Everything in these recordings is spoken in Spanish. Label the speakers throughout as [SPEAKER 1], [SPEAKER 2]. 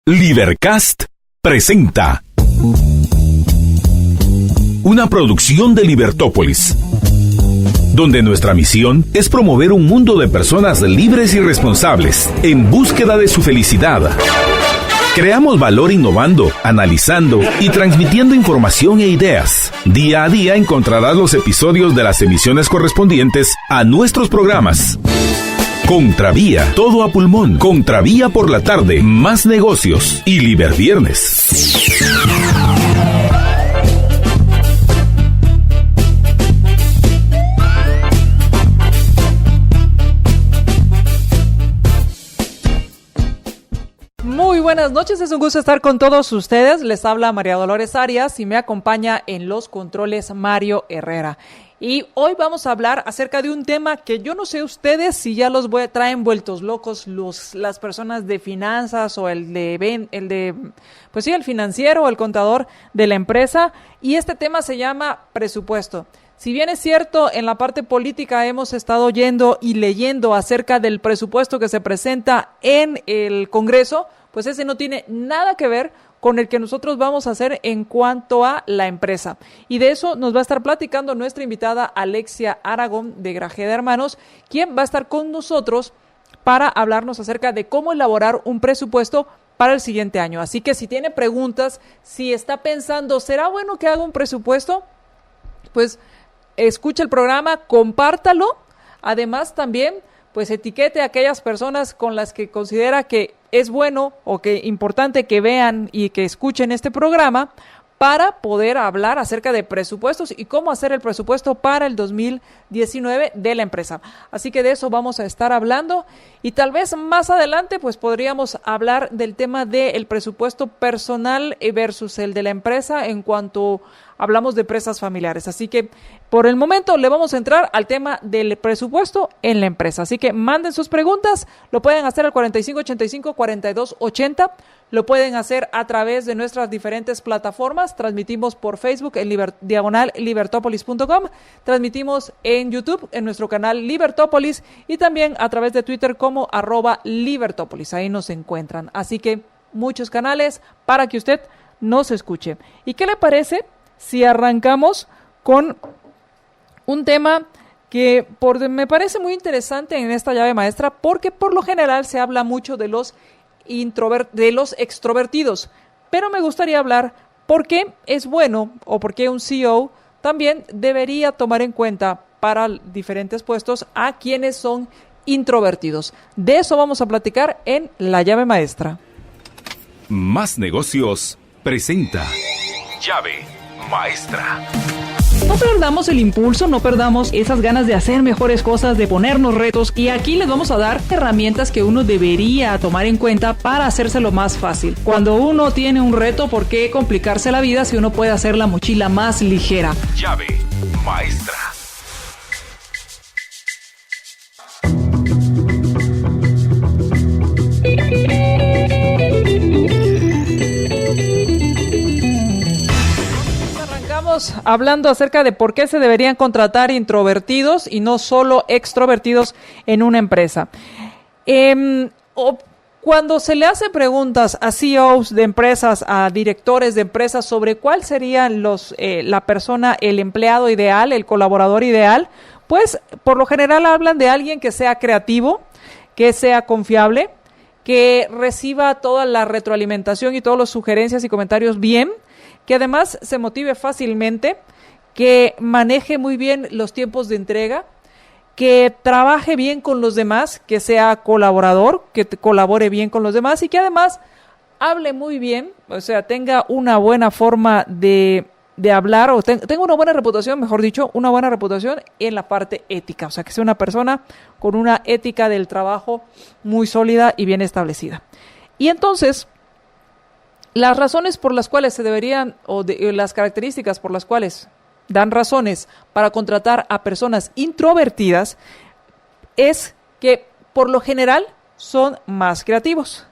[SPEAKER 1] Libercast presenta una producción de Libertópolis, donde nuestra misión es promover un mundo de personas libres y responsables en búsqueda de su felicidad. Creamos valor innovando, analizando y transmitiendo información e ideas. Día a día encontrarás los episodios de las emisiones correspondientes a nuestros programas. Contravía, todo a pulmón. Contravía por la tarde, más negocios y Liberviernes.
[SPEAKER 2] Muy buenas noches, es un gusto estar con todos ustedes. Les habla María Dolores Arias y me acompaña en los controles Mario Herrera. Y hoy vamos a hablar acerca de un tema que yo no sé ustedes si ya traen vueltos locos las personas de finanzas o el financiero o el contador de la empresa. Y este tema se llama presupuesto. Si bien es cierto, en la parte política hemos estado oyendo y leyendo acerca del presupuesto que se presenta en el Congreso, pues ese no tiene nada que ver con el que nosotros vamos a hacer en cuanto a la empresa. Y de eso nos va a estar platicando nuestra invitada Alexia Aragón de Grajeda Hermanos, quien va a estar con nosotros para hablarnos acerca de cómo elaborar un presupuesto para el siguiente año. Así que si tiene preguntas, si está pensando, ¿será bueno que haga un presupuesto? Pues escuche el programa, compártalo. Además también, pues etiquete a aquellas personas con las que considera que es bueno o que importante que vean y que escuchen este programa para poder hablar acerca de presupuestos y cómo hacer el presupuesto para el 2019 de la empresa. Así que de eso vamos a estar hablando y tal vez más adelante pues podríamos hablar del tema del presupuesto personal versus el de la empresa en cuanto hablamos de empresas familiares. Así que por el momento le vamos a entrar al tema del presupuesto en la empresa. Así que manden sus preguntas, lo pueden hacer al 4585-4280, lo pueden hacer a través de nuestras diferentes plataformas. Transmitimos por Facebook en /libertopolis.com, transmitimos en YouTube en nuestro canal Libertópolis y también a través de Twitter como @Libertópolis. Ahí nos encuentran. Así que muchos canales para que usted nos escuche. ¿Y qué le parece si arrancamos con un tema que me parece muy interesante en esta llave maestra? Porque por lo general se habla mucho de los extrovertidos, pero me gustaría hablar por qué es bueno o por qué un CEO también debería tomar en cuenta para diferentes puestos a quienes son introvertidos. De eso vamos a platicar en la llave maestra.
[SPEAKER 1] Más negocios presenta Llave Maestra.
[SPEAKER 2] No perdamos el impulso, no perdamos esas ganas de hacer mejores cosas, de ponernos retos, y aquí les vamos a dar herramientas que uno debería tomar en cuenta para hacérselo más fácil. Cuando uno tiene un reto, ¿por qué complicarse la vida si uno puede hacer la mochila más ligera?
[SPEAKER 1] Llave Maestra.
[SPEAKER 2] Hablando acerca de por qué se deberían contratar introvertidos y no solo extrovertidos en una empresa. Cuando se le hace preguntas a CEOs de empresas, a directores de empresas sobre cuál sería la persona, el empleado ideal, el colaborador ideal, pues por lo general hablan de alguien que sea creativo, que sea confiable, que reciba toda la retroalimentación y todas las sugerencias y comentarios bien, que además se motive fácilmente, que maneje muy bien los tiempos de entrega, que trabaje bien con los demás, que sea colaborador, que colabore bien con los demás y que además hable muy bien, o sea, tenga una buena forma de hablar o tenga una buena reputación, mejor dicho, una buena reputación en la parte ética, o sea, que sea una persona con una ética del trabajo muy sólida y bien establecida. Y entonces, las razones por las cuales se deberían, las características por las cuales dan razones para contratar a personas introvertidas, es que por lo general son más creativos.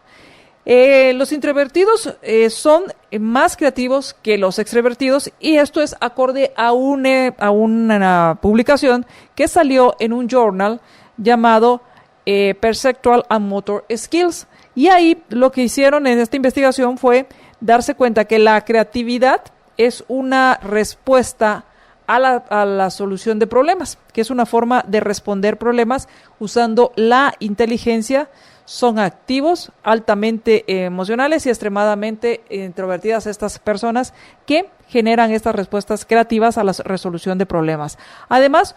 [SPEAKER 2] Los introvertidos son más creativos que los extrovertidos, y esto es acorde a una publicación que salió en un journal llamado Perceptual and Motor Skills, Y ahí lo que hicieron en esta investigación fue darse cuenta que la creatividad es una respuesta a la solución de problemas, que es una forma de responder problemas usando la inteligencia. Son activos, altamente emocionales y extremadamente introvertidas estas personas que generan estas respuestas creativas a la resolución de problemas. Además,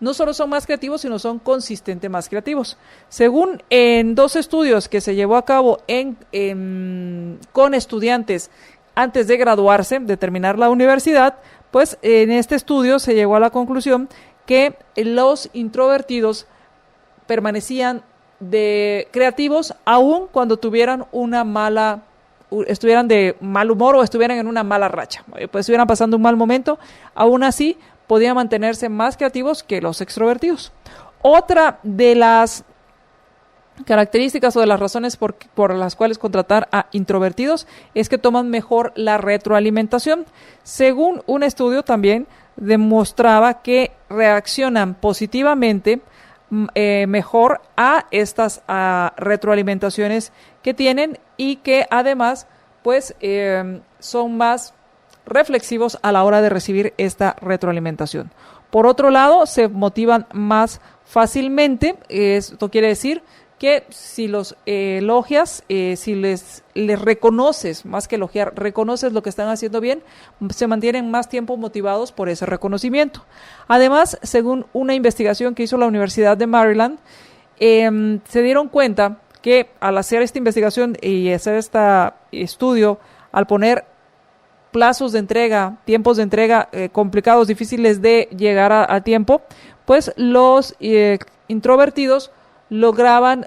[SPEAKER 2] no solo son más creativos, sino son consistentes más creativos. Según en 2 estudios que se llevó a cabo con estudiantes antes de graduarse, de terminar la universidad, pues en este estudio se llegó a la conclusión que los introvertidos permanecían creativos aun cuando tuvieran estuvieran de mal humor o estuvieran en una mala racha, pues estuvieran pasando un mal momento, aún así podían mantenerse más creativos que los extrovertidos. Otra de las características o de las razones por las cuales contratar a introvertidos es que toman mejor la retroalimentación. Según un estudio también demostraba que reaccionan positivamente mejor a estas retroalimentaciones que tienen y que además pues son más reflexivos a la hora de recibir esta retroalimentación. Por otro lado, se motivan más fácilmente. Esto quiere decir que si los elogias, si les reconoces, más que elogiar, reconoces lo que están haciendo bien, se mantienen más tiempo motivados por ese reconocimiento. Además, según una investigación que hizo la Universidad de Maryland, se dieron cuenta que al hacer esta investigación y hacer este estudio, al poner plazos de entrega, tiempos de entrega complicados, difíciles de llegar a tiempo, pues los introvertidos lograban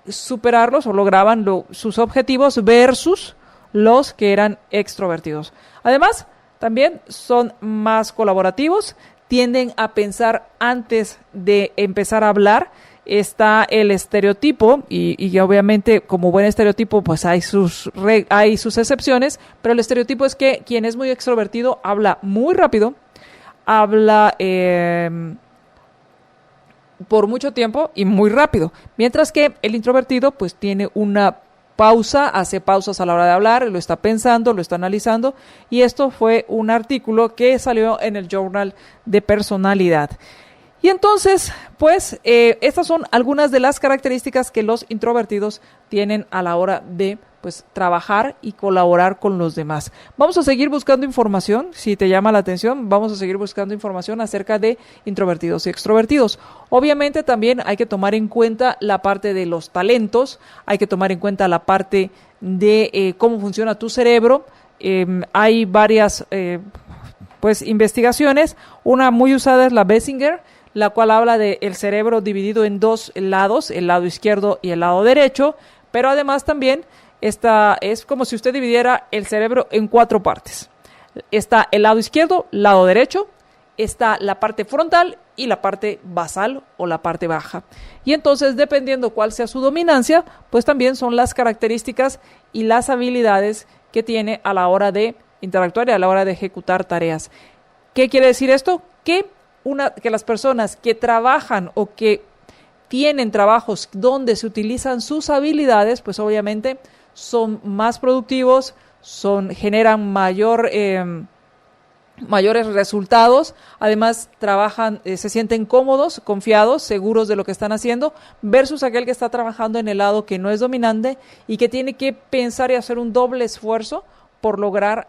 [SPEAKER 2] superarlos o lograban sus objetivos versus los que eran extrovertidos. Además, también son más colaborativos, tienden a pensar antes de empezar a hablar. Está el estereotipo y obviamente como buen estereotipo pues hay sus excepciones, pero el estereotipo es que quien es muy extrovertido habla muy rápido, habla por mucho tiempo y muy rápido, mientras que el introvertido pues tiene una pausa, hace pausas a la hora de hablar, lo está pensando, lo está analizando, y esto fue un artículo que salió en el Journal de Personalidad. Y entonces, pues, estas son algunas de las características que los introvertidos tienen a la hora de, pues, trabajar y colaborar con los demás. Vamos a seguir buscando información, si te llama la atención, vamos a seguir buscando información acerca de introvertidos y extrovertidos. Obviamente también hay que tomar en cuenta la parte de los talentos, hay que tomar en cuenta la parte de cómo funciona tu cerebro. Hay varias, pues, investigaciones. Una muy usada es la Bessinger, la cual habla de el cerebro dividido en 2 lados, el lado izquierdo y el lado derecho, pero además también esta es como si usted dividiera el cerebro en 4 partes. Está el lado izquierdo, lado derecho, está la parte frontal y la parte basal o la parte baja. Y entonces, dependiendo cuál sea su dominancia, pues también son las características y las habilidades que tiene a la hora de interactuar y a la hora de ejecutar tareas. ¿Qué quiere decir esto? Que las personas que trabajan o que tienen trabajos donde se utilizan sus habilidades, pues obviamente son más productivos, generan mayores resultados, además trabajan, se sienten cómodos, confiados, seguros de lo que están haciendo, versus aquel que está trabajando en el lado que no es dominante y que tiene que pensar y hacer un doble esfuerzo por lograr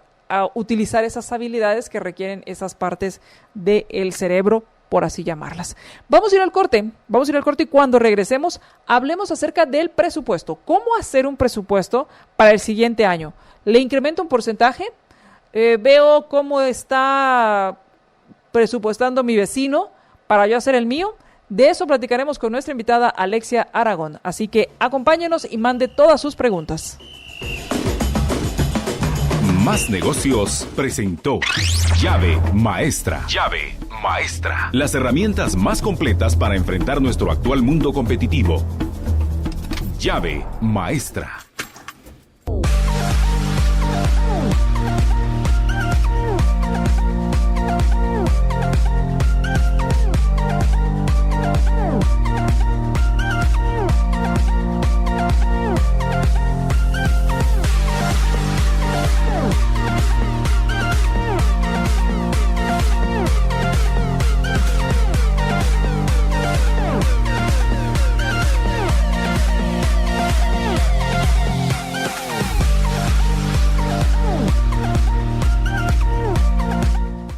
[SPEAKER 2] utilizar esas habilidades que requieren esas partes del cerebro, por así llamarlas. Vamos a ir al corte y cuando regresemos hablemos acerca del presupuesto. ¿Cómo hacer un presupuesto para el siguiente año? ¿Le incremento un porcentaje? Veo cómo está presupuestando mi vecino para yo hacer el mío. De eso platicaremos con nuestra invitada Alexia Aragón. Así que acompáñenos y mande todas sus preguntas.
[SPEAKER 1] Más Negocios presentó Llave Maestra. Llave Maestra. Las herramientas más completas para enfrentar nuestro actual mundo competitivo. Llave Maestra.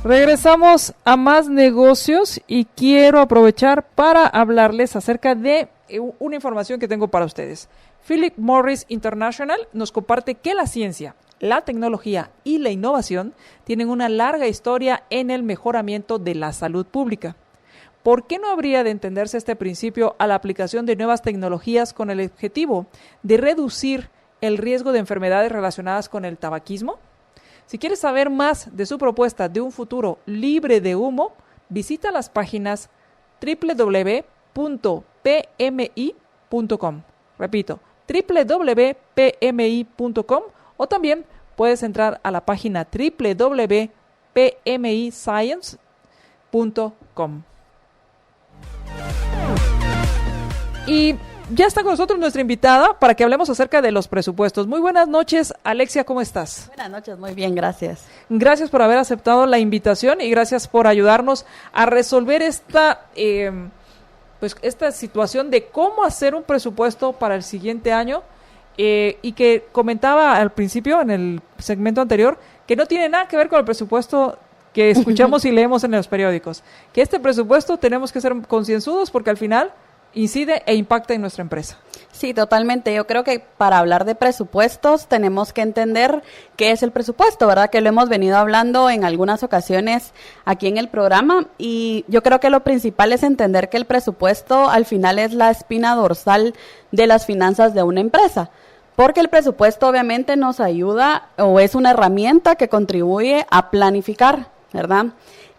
[SPEAKER 2] Regresamos a más negocios y quiero aprovechar para hablarles acerca de una información que tengo para ustedes. Philip Morris International nos comparte que la ciencia, la tecnología y la innovación tienen una larga historia en el mejoramiento de la salud pública. ¿Por qué no habría de entenderse este principio a la aplicación de nuevas tecnologías con el objetivo de reducir el riesgo de enfermedades relacionadas con el tabaquismo? Si quieres saber más de su propuesta de un futuro libre de humo, visita las páginas www.pmi.com. Repito, www.pmi.com, o también puedes entrar a la página www.pmiscience.com. Y ya está con nosotros nuestra invitada para que hablemos acerca de los presupuestos. Muy buenas noches, Alexia, ¿cómo estás?
[SPEAKER 3] Buenas noches, muy bien, gracias.
[SPEAKER 2] Gracias por haber aceptado la invitación y gracias por ayudarnos a resolver esta situación de cómo hacer un presupuesto para el siguiente año, y que comentaba al principio, en el segmento anterior, que no tiene nada que ver con el presupuesto que escuchamos y leemos en los periódicos. Que este presupuesto tenemos que ser concienzudos porque al final incide e impacta en nuestra empresa.
[SPEAKER 3] Sí, totalmente. Yo creo que para hablar de presupuestos tenemos que entender qué es el presupuesto, ¿verdad? Que lo hemos venido hablando en algunas ocasiones aquí en el programa, y yo creo que lo principal es entender que el presupuesto al final es la espina dorsal de las finanzas de una empresa, porque el presupuesto obviamente nos ayuda o es una herramienta que contribuye a planificar, ¿verdad?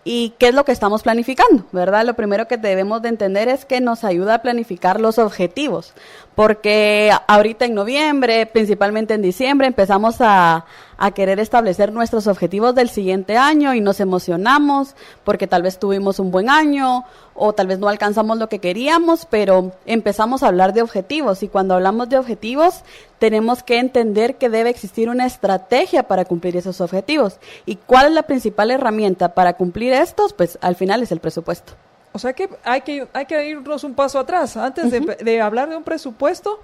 [SPEAKER 3] ¿Y qué es lo que estamos planificando, verdad? Lo primero que debemos de entender es que nos ayuda a planificar los objetivos, porque ahorita en noviembre, principalmente en diciembre, empezamos a querer establecer nuestros objetivos del siguiente año y nos emocionamos porque tal vez tuvimos un buen año o tal vez no alcanzamos lo que queríamos, pero empezamos a hablar de objetivos, y cuando hablamos de objetivos tenemos que entender que debe existir una estrategia para cumplir esos objetivos. ¿Y cuál es la principal herramienta para cumplir estos? Pues al final es el presupuesto.
[SPEAKER 2] O sea que hay que irnos un paso atrás. Antes de hablar de un presupuesto,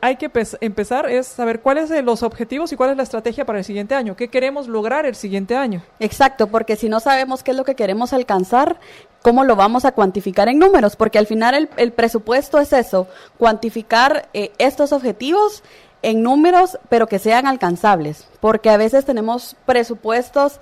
[SPEAKER 2] hay que empezar es saber cuáles son los objetivos y cuál es la estrategia para el siguiente año. ¿Qué queremos lograr el siguiente año?
[SPEAKER 3] Exacto, porque si no sabemos qué es lo que queremos alcanzar, ¿cómo lo vamos a cuantificar en números? Porque al final el presupuesto es eso, cuantificar estos objetivos en números, pero que sean alcanzables. Porque a veces tenemos presupuestos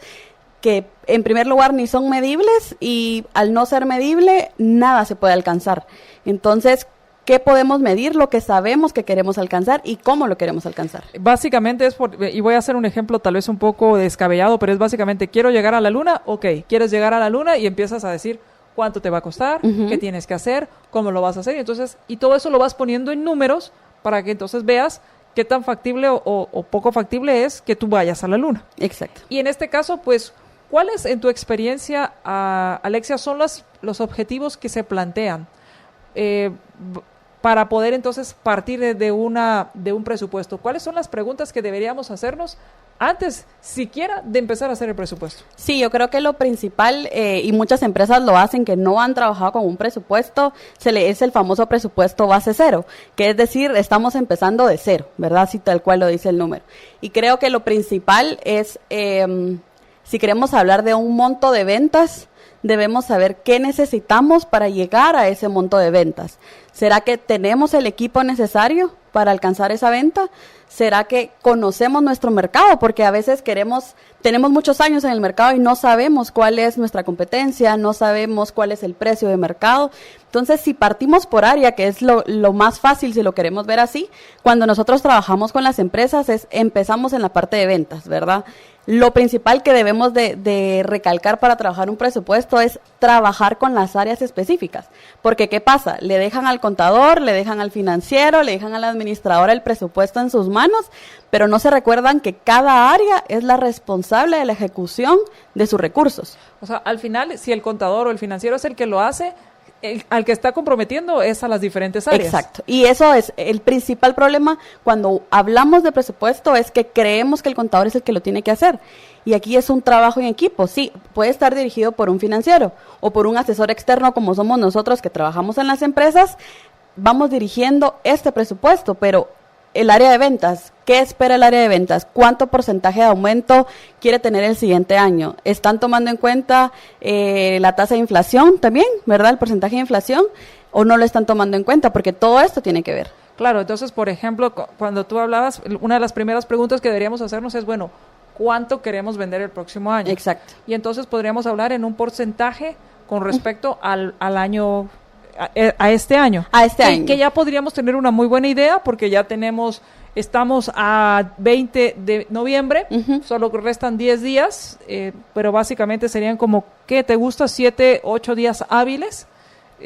[SPEAKER 3] que en primer lugar ni son medibles, y al no ser medible nada se puede alcanzar. Entonces, ¿qué podemos medir? Lo que sabemos que queremos alcanzar y cómo lo queremos alcanzar.
[SPEAKER 2] Básicamente y voy a hacer un ejemplo tal vez un poco descabellado, pero es básicamente, quiero llegar a la luna, ok, quieres llegar a la luna y empiezas a decir cuánto te va a costar, qué tienes que hacer, cómo lo vas a hacer, y todo eso lo vas poniendo en números para que entonces veas qué tan factible o poco factible es que tú vayas a la luna.
[SPEAKER 3] Exacto.
[SPEAKER 2] Y en este caso, pues, ¿cuáles en tu experiencia, Alexia, son los objetivos que se plantean para poder entonces partir de un presupuesto? ¿Cuáles son las preguntas que deberíamos hacernos antes siquiera de empezar a hacer el presupuesto?
[SPEAKER 3] Sí, yo creo que lo principal, y muchas empresas lo hacen que no han trabajado con un presupuesto, es el famoso presupuesto base cero, que es decir, estamos empezando de cero, ¿verdad? Así tal cual lo dice el número. Y creo que lo principal es, si queremos hablar de un monto de ventas, debemos saber qué necesitamos para llegar a ese monto de ventas. ¿Será que tenemos el equipo necesario para alcanzar esa venta? ¿Será que conocemos nuestro mercado? Porque a veces tenemos muchos años en el mercado y no sabemos cuál es nuestra competencia, no sabemos cuál es el precio de mercado. Entonces, si partimos por área, que es lo más fácil si lo queremos ver así, cuando nosotros trabajamos con las empresas empezamos en la parte de ventas, ¿verdad? Lo principal que debemos de recalcar para trabajar un presupuesto es trabajar con las áreas específicas. Porque, ¿qué pasa? Le dejan al contador, le dejan al financiero, le dejan a la administradora el presupuesto en sus manos, pero no se recuerdan que cada área es la responsable de la ejecución de sus recursos.
[SPEAKER 2] O sea, al final, si el contador o el financiero es el que lo hace, al que está comprometiendo es a las diferentes áreas.
[SPEAKER 3] Exacto. Y eso es el principal problema cuando hablamos de presupuesto, es que creemos que el contador es el que lo tiene que hacer. Y aquí es un trabajo en equipo. Sí, puede estar dirigido por un financiero o por un asesor externo como somos nosotros que trabajamos en las empresas. Vamos dirigiendo este presupuesto, pero el área de ventas. ¿Qué espera el área de ventas? ¿Cuánto porcentaje de aumento quiere tener el siguiente año? ¿Están tomando en cuenta la tasa de inflación también, verdad? El porcentaje de inflación, ¿o no lo están tomando en cuenta? Porque todo esto tiene que ver.
[SPEAKER 2] Claro, entonces, por ejemplo, cuando tú hablabas, una de las primeras preguntas que deberíamos hacernos es, bueno, ¿cuánto queremos vender el próximo año?
[SPEAKER 3] Exacto.
[SPEAKER 2] Y entonces podríamos hablar en un porcentaje con respecto al año, a este año.
[SPEAKER 3] A este año.
[SPEAKER 2] Que ya podríamos tener una muy buena idea porque ya estamos a 20 de noviembre, solo restan 10 días, pero básicamente serían como, ¿qué te gusta? 7, 8 días hábiles.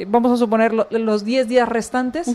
[SPEAKER 2] Vamos a suponer los 10 días restantes.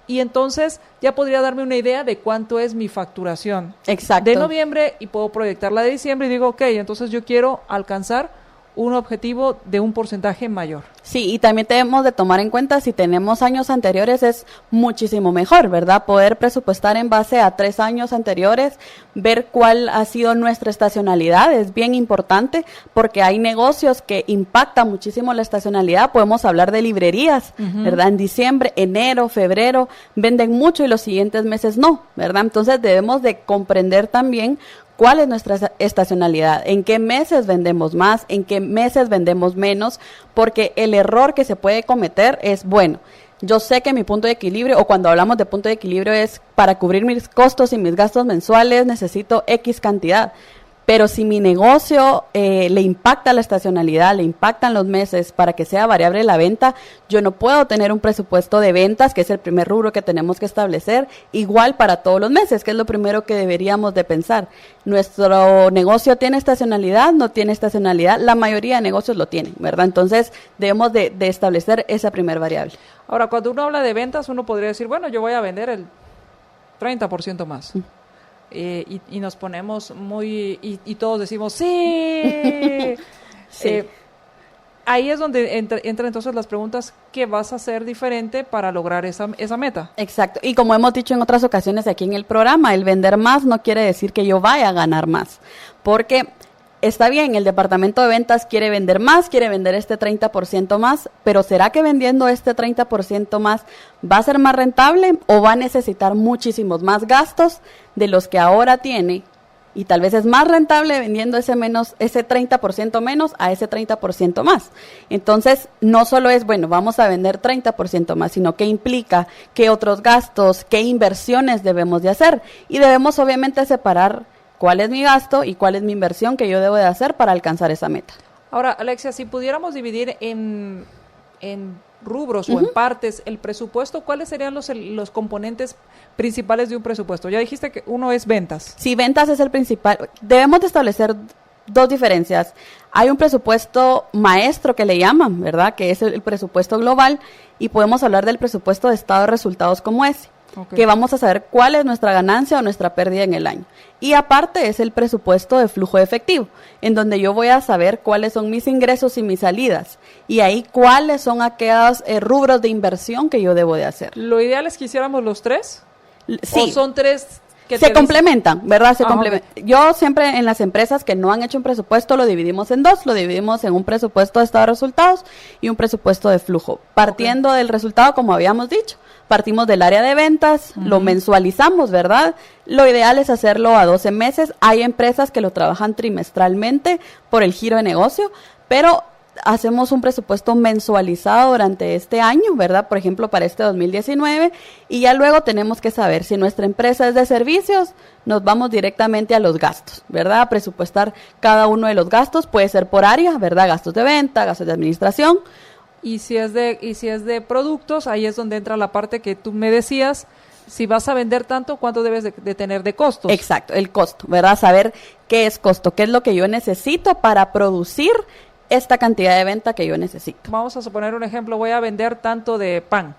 [SPEAKER 2] Y entonces ya podría darme una idea de cuánto es mi facturación.
[SPEAKER 3] Exacto.
[SPEAKER 2] De noviembre, y puedo proyectar la de diciembre y digo, ok, entonces yo quiero alcanzar un objetivo de un porcentaje mayor.
[SPEAKER 3] Sí, y también tenemos de tomar en cuenta si tenemos años anteriores es muchísimo mejor, ¿verdad? Poder presupuestar en base a 3 años anteriores, ver cuál ha sido nuestra estacionalidad, es bien importante porque hay negocios que impactan muchísimo la estacionalidad. Podemos hablar de librerías, ¿verdad? En diciembre, enero, febrero, venden mucho y los siguientes meses no, ¿verdad? Entonces debemos de comprender también cuál es nuestra estacionalidad, en qué meses vendemos más, en qué meses vendemos menos, porque el error que se puede cometer es, bueno, yo sé que mi punto de equilibrio, o cuando hablamos de punto de equilibrio es para cubrir mis costos y mis gastos mensuales necesito X cantidad. Pero si mi negocio le impacta la estacionalidad, le impactan los meses para que sea variable la venta, yo no puedo tener un presupuesto de ventas, que es el primer rubro que tenemos que establecer, igual para todos los meses, que es lo primero que deberíamos de pensar. ¿Nuestro negocio tiene estacionalidad? ¿No tiene estacionalidad? La mayoría de negocios lo tienen, ¿verdad? Entonces debemos de establecer esa primer variable.
[SPEAKER 2] Ahora, cuando uno habla de ventas, uno podría decir, bueno, yo voy a vender el 30% más. Y nos ponemos y todos decimos ¡sí!
[SPEAKER 3] Sí.
[SPEAKER 2] Ahí es donde entra entonces las preguntas, ¿qué vas a hacer diferente para lograr esa meta?
[SPEAKER 3] Exacto, y como hemos dicho en otras ocasiones aquí en el programa, el vender más no quiere decir que yo vaya a ganar más, porque está bien, el departamento de ventas quiere vender más, quiere vender este 30% más, pero ¿será que vendiendo este 30% más va a ser más rentable o va a necesitar muchísimos más gastos de los que ahora tiene? Y tal vez es más rentable vendiendo ese 30% menos a ese 30% más. Entonces, no solo es, bueno, vamos a vender 30% más, sino que implica qué otros gastos, qué inversiones debemos de hacer. Y debemos obviamente separar cuál es mi gasto y cuál es mi inversión que yo debo de hacer para alcanzar esa meta.
[SPEAKER 2] Ahora, Alexia, si pudiéramos dividir en rubros o en partes el presupuesto, ¿cuáles serían los componentes principales de un presupuesto? Ya dijiste que uno es ventas.
[SPEAKER 3] Sí, ventas es el principal. Debemos de establecer dos diferencias. Hay un presupuesto maestro que le llaman, ¿verdad? Que es el presupuesto global, y podemos hablar del presupuesto de estado de resultados como ese. Okay. Que vamos a saber cuál es nuestra ganancia o nuestra pérdida en el año. Y aparte es el presupuesto de flujo de efectivo, en donde yo voy a saber cuáles son mis ingresos y mis salidas. Y ahí cuáles son aquellos rubros de inversión que yo debo de hacer.
[SPEAKER 2] ¿Lo ideal es que hiciéramos los tres?
[SPEAKER 3] Sí.
[SPEAKER 2] ¿O son tres que
[SPEAKER 3] se complementan, ¿verdad? Se complementan.
[SPEAKER 2] Okay.
[SPEAKER 3] Yo siempre en las empresas que no han hecho un presupuesto lo dividimos en dos. Lo dividimos en un presupuesto de estado de resultados y un presupuesto de flujo. Partiendo del resultado, como habíamos dicho, partimos del área de ventas, lo mensualizamos, ¿verdad? Lo ideal es hacerlo a 12 meses. Hay empresas que lo trabajan trimestralmente por el giro de negocio, pero hacemos un presupuesto mensualizado durante este año, ¿verdad? Por ejemplo, para este 2019, y ya luego tenemos que saber si nuestra empresa es de servicios, nos vamos directamente a los gastos, ¿verdad? A presupuestar cada uno de los gastos, puede ser por área, ¿verdad? Gastos de venta, gastos de administración.
[SPEAKER 2] Y si es de productos, ahí es donde entra la parte que tú me decías, si vas a vender tanto, ¿cuánto debes de tener de costos?
[SPEAKER 3] Exacto, el costo, ¿verdad? Saber qué es costo, qué es lo que yo necesito para producir esta cantidad de venta que yo necesito.
[SPEAKER 2] Vamos a suponer un ejemplo, voy a vender tanto de pan,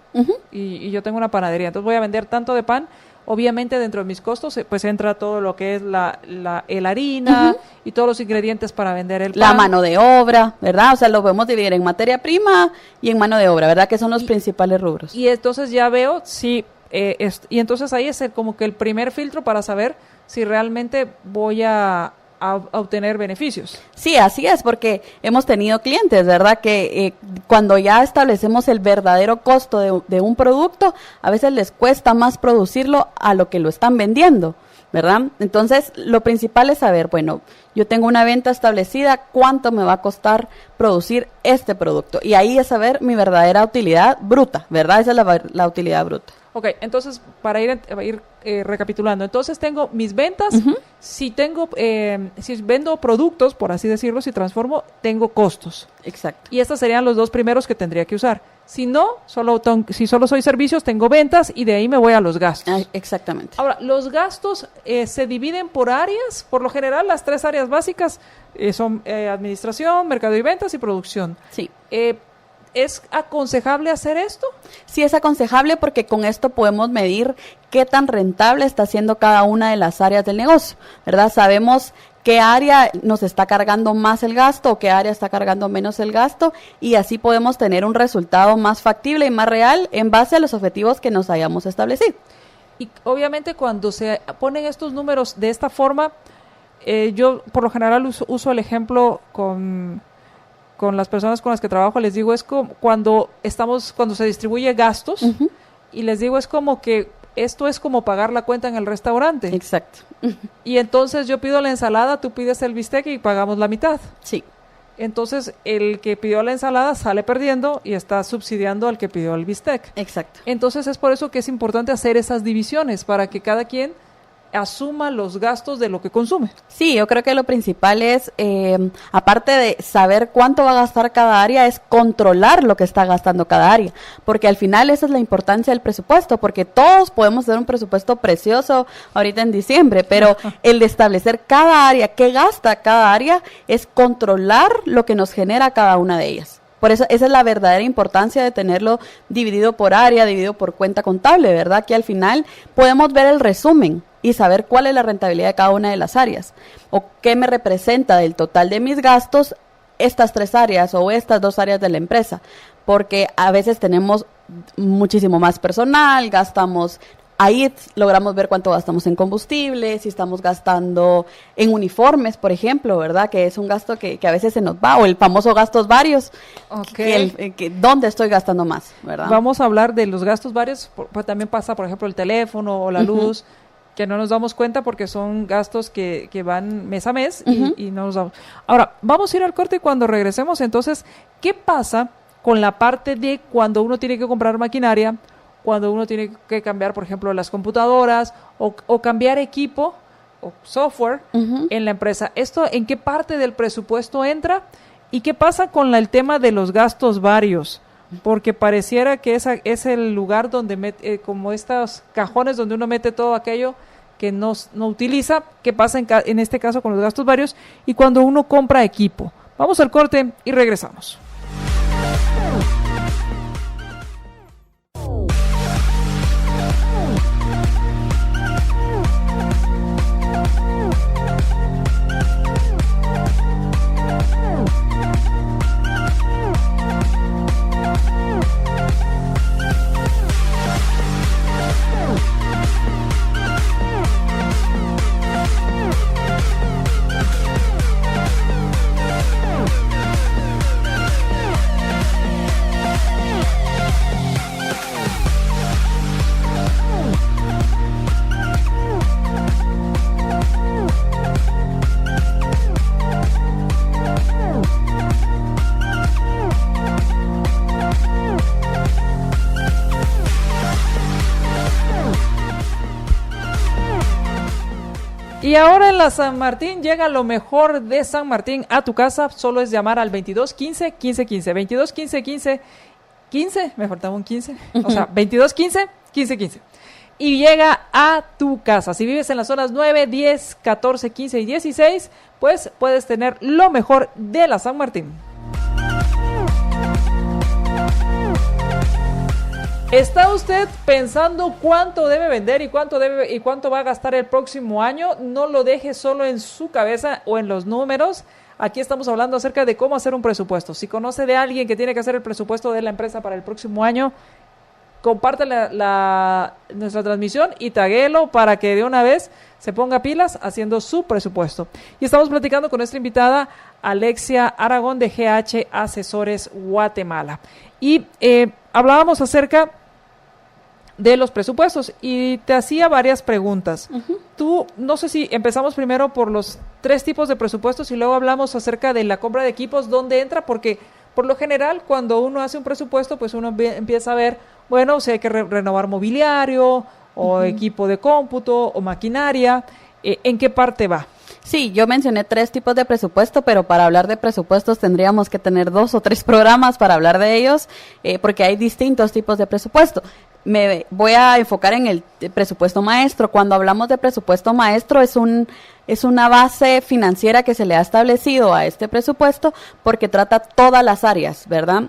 [SPEAKER 2] y yo tengo una panadería, entonces voy a vender tanto de pan. Obviamente dentro de mis costos pues entra todo lo que es la harina y todos los ingredientes para vender el pan.
[SPEAKER 3] La mano de obra, ¿verdad? O sea, lo podemos dividir en materia prima y en mano de obra, ¿verdad? Que son los principales rubros.
[SPEAKER 2] Y entonces ya veo si, y entonces ahí es como que el primer filtro para saber si realmente voy a a obtener beneficios.
[SPEAKER 3] Sí, así es, porque hemos tenido clientes, ¿verdad? Que cuando ya establecemos el verdadero costo de un producto, a veces les cuesta más producirlo a lo que lo están vendiendo, ¿verdad? Entonces, lo principal es saber, bueno, yo tengo una venta establecida, ¿cuánto me va a costar producir este producto? Y ahí es saber mi verdadera utilidad bruta, ¿verdad? Esa es la utilidad bruta.
[SPEAKER 2] Ok, entonces, para ir recapitulando, entonces tengo mis ventas, si vendo productos, por así decirlo, si transformo, tengo costos.
[SPEAKER 3] Exacto.
[SPEAKER 2] Y estos serían los dos primeros que tendría que usar. Si no, si solo soy servicios, tengo ventas y de ahí me voy a los gastos.
[SPEAKER 3] Exactamente.
[SPEAKER 2] Ahora, los gastos se dividen por áreas. Por lo general, las 3 áreas básicas son administración, mercado y ventas y producción.
[SPEAKER 3] Sí.
[SPEAKER 2] ¿Es aconsejable hacer esto?
[SPEAKER 3] Sí, es aconsejable porque con esto podemos medir qué tan rentable está siendo cada una de las áreas del negocio, ¿verdad? Sabemos qué área nos está cargando más el gasto o qué área está cargando menos el gasto y así podemos tener un resultado más factible y más real en base a los objetivos que nos hayamos establecido.
[SPEAKER 2] Y obviamente cuando se ponen estos números de esta forma, yo por lo general uso el ejemplo con las personas con las que trabajo, les digo, es como cuando se distribuye gastos, y les digo, es como que esto es como pagar la cuenta en el restaurante.
[SPEAKER 3] Exacto.
[SPEAKER 2] Y entonces yo pido la ensalada, tú pides el bistec y pagamos la mitad.
[SPEAKER 3] Sí.
[SPEAKER 2] Entonces el que pidió la ensalada sale perdiendo y está subsidiando al que pidió el bistec.
[SPEAKER 3] Exacto.
[SPEAKER 2] Entonces es por eso que es importante hacer esas divisiones, para que cada quien asuma los gastos de lo que consume.
[SPEAKER 3] Sí, yo creo que lo principal es, aparte de saber cuánto va a gastar cada área, es controlar lo que está gastando cada área, porque al final esa es la importancia del presupuesto, porque todos podemos hacer un presupuesto precioso ahorita en diciembre, pero el de establecer cada área, qué gasta cada área, es controlar lo que nos genera cada una de ellas. Por eso, esa es la verdadera importancia de tenerlo dividido por área, dividido por cuenta contable, ¿verdad? Que al final podemos ver el resumen y saber cuál es la rentabilidad de cada una de las áreas o qué me representa del total de mis gastos estas 3 áreas o estas 2 áreas de la empresa, porque a veces tenemos muchísimo más personal, ahí logramos ver cuánto gastamos en combustible, si estamos gastando en uniformes, por ejemplo, ¿verdad? Que es un gasto que a veces se nos va, o el famoso gastos varios, ¿dónde estoy gastando más, verdad?
[SPEAKER 2] Vamos a hablar de los gastos varios, pues también pasa, por ejemplo, el teléfono o la luz, que no nos damos cuenta porque son gastos que van mes a mes y no nos damos. Ahora, vamos a ir al corte y cuando regresemos, entonces, ¿qué pasa con la parte de cuando uno tiene que comprar maquinaria, cuando uno tiene que cambiar, por ejemplo, las computadoras o cambiar equipo o software en la empresa? ¿Esto en qué parte del presupuesto entra? ¿Y qué pasa con el tema de los gastos varios? Porque pareciera que es el lugar donde como estos cajones donde uno mete todo aquello que no utiliza. ¿Qué pasa en este caso con los gastos varios? Y cuando uno compra equipo. Vamos al corte y regresamos. Y ahora en la San Martín llega lo mejor de San Martín a tu casa. Solo es llamar al 2215 1515. 2215 15, me faltaba un 15. O sea, 2215 1515. Y llega a tu casa. Si vives en las zonas 9, 10, 14, 15 y 16, pues puedes tener lo mejor de la San Martín. ¿Está usted pensando cuánto debe vender y cuánto va a gastar el próximo año? No lo deje solo en su cabeza o en los números. Aquí estamos hablando acerca de cómo hacer un presupuesto. Si conoce de alguien que tiene que hacer el presupuesto de la empresa para el próximo año, comparte nuestra transmisión y taguélo para que de una vez se ponga pilas haciendo su presupuesto. Y estamos platicando con nuestra invitada Alexia Aragón de GH Asesores Guatemala. Y hablábamos acerca de los presupuestos y te hacía varias preguntas. Tú, no sé si empezamos primero por los 3 tipos de presupuestos y luego hablamos acerca de la compra de equipos, dónde entra, porque por lo general cuando uno hace un presupuesto, pues uno empieza a ver, bueno, si hay que renovar mobiliario o equipo de cómputo o maquinaria, ¿en qué parte va?
[SPEAKER 3] Sí, yo mencioné 3 tipos de presupuesto, pero para hablar de presupuestos tendríamos que tener 2 o 3 programas para hablar de ellos, porque hay distintos tipos de presupuesto. Me voy a enfocar en el presupuesto maestro. Cuando hablamos de presupuesto maestro es una base financiera que se le ha establecido a este presupuesto porque trata todas las áreas, ¿verdad?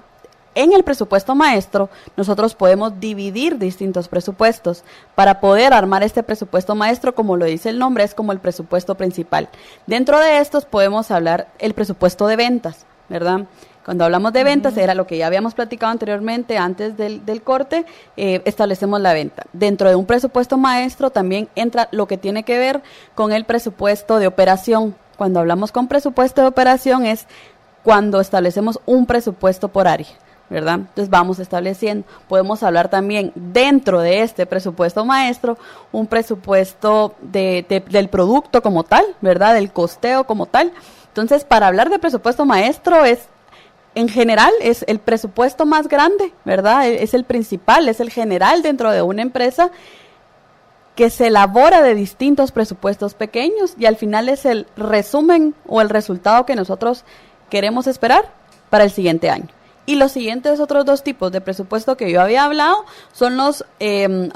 [SPEAKER 3] En el presupuesto maestro, nosotros podemos dividir distintos presupuestos. Para poder armar este presupuesto maestro, como lo dice el nombre, es como el presupuesto principal. Dentro de estos podemos hablar el presupuesto de ventas, ¿verdad? Cuando hablamos de ventas, era lo que ya habíamos platicado anteriormente, antes del corte, establecemos la venta. Dentro de un presupuesto maestro también entra lo que tiene que ver con el presupuesto de operación. Cuando hablamos con presupuesto de operación es cuando establecemos un presupuesto por área, ¿verdad? Entonces vamos estableciendo. Podemos hablar también dentro de este presupuesto maestro, un presupuesto del producto como tal, ¿verdad? Del costeo como tal. Entonces, para hablar de presupuesto maestro en general es el presupuesto más grande, ¿verdad? Es el principal, es el general dentro de una empresa que se elabora de distintos presupuestos pequeños y al final es el resumen o el resultado que nosotros queremos esperar para el siguiente año. Y los siguientes otros 2 tipos de presupuesto que yo había hablado son los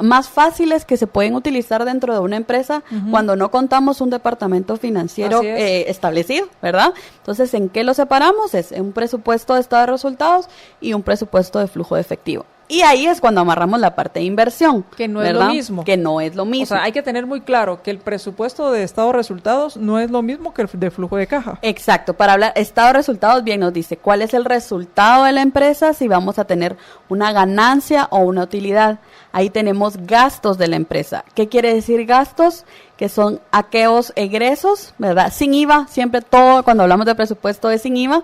[SPEAKER 3] más fáciles que se pueden utilizar dentro de una empresa cuando no contamos un departamento financiero establecido, ¿verdad? Entonces, ¿en qué lo separamos? Es un presupuesto de estado de resultados y un presupuesto de flujo de efectivo. Y ahí es cuando amarramos la parte de inversión.
[SPEAKER 2] Que no
[SPEAKER 3] ¿verdad?
[SPEAKER 2] Es lo mismo.
[SPEAKER 3] Que no es lo mismo.
[SPEAKER 2] O sea, hay que tener muy claro que el presupuesto de estado de resultados no es lo mismo que el de flujo de caja.
[SPEAKER 3] Exacto. Para hablar estado de resultados, bien nos dice cuál es el resultado de la empresa, si vamos a tener una ganancia o una utilidad. Ahí tenemos gastos de la empresa. ¿Qué quiere decir gastos? Que son aquellos egresos, ¿verdad? Sin IVA, siempre todo cuando hablamos de presupuesto es sin IVA.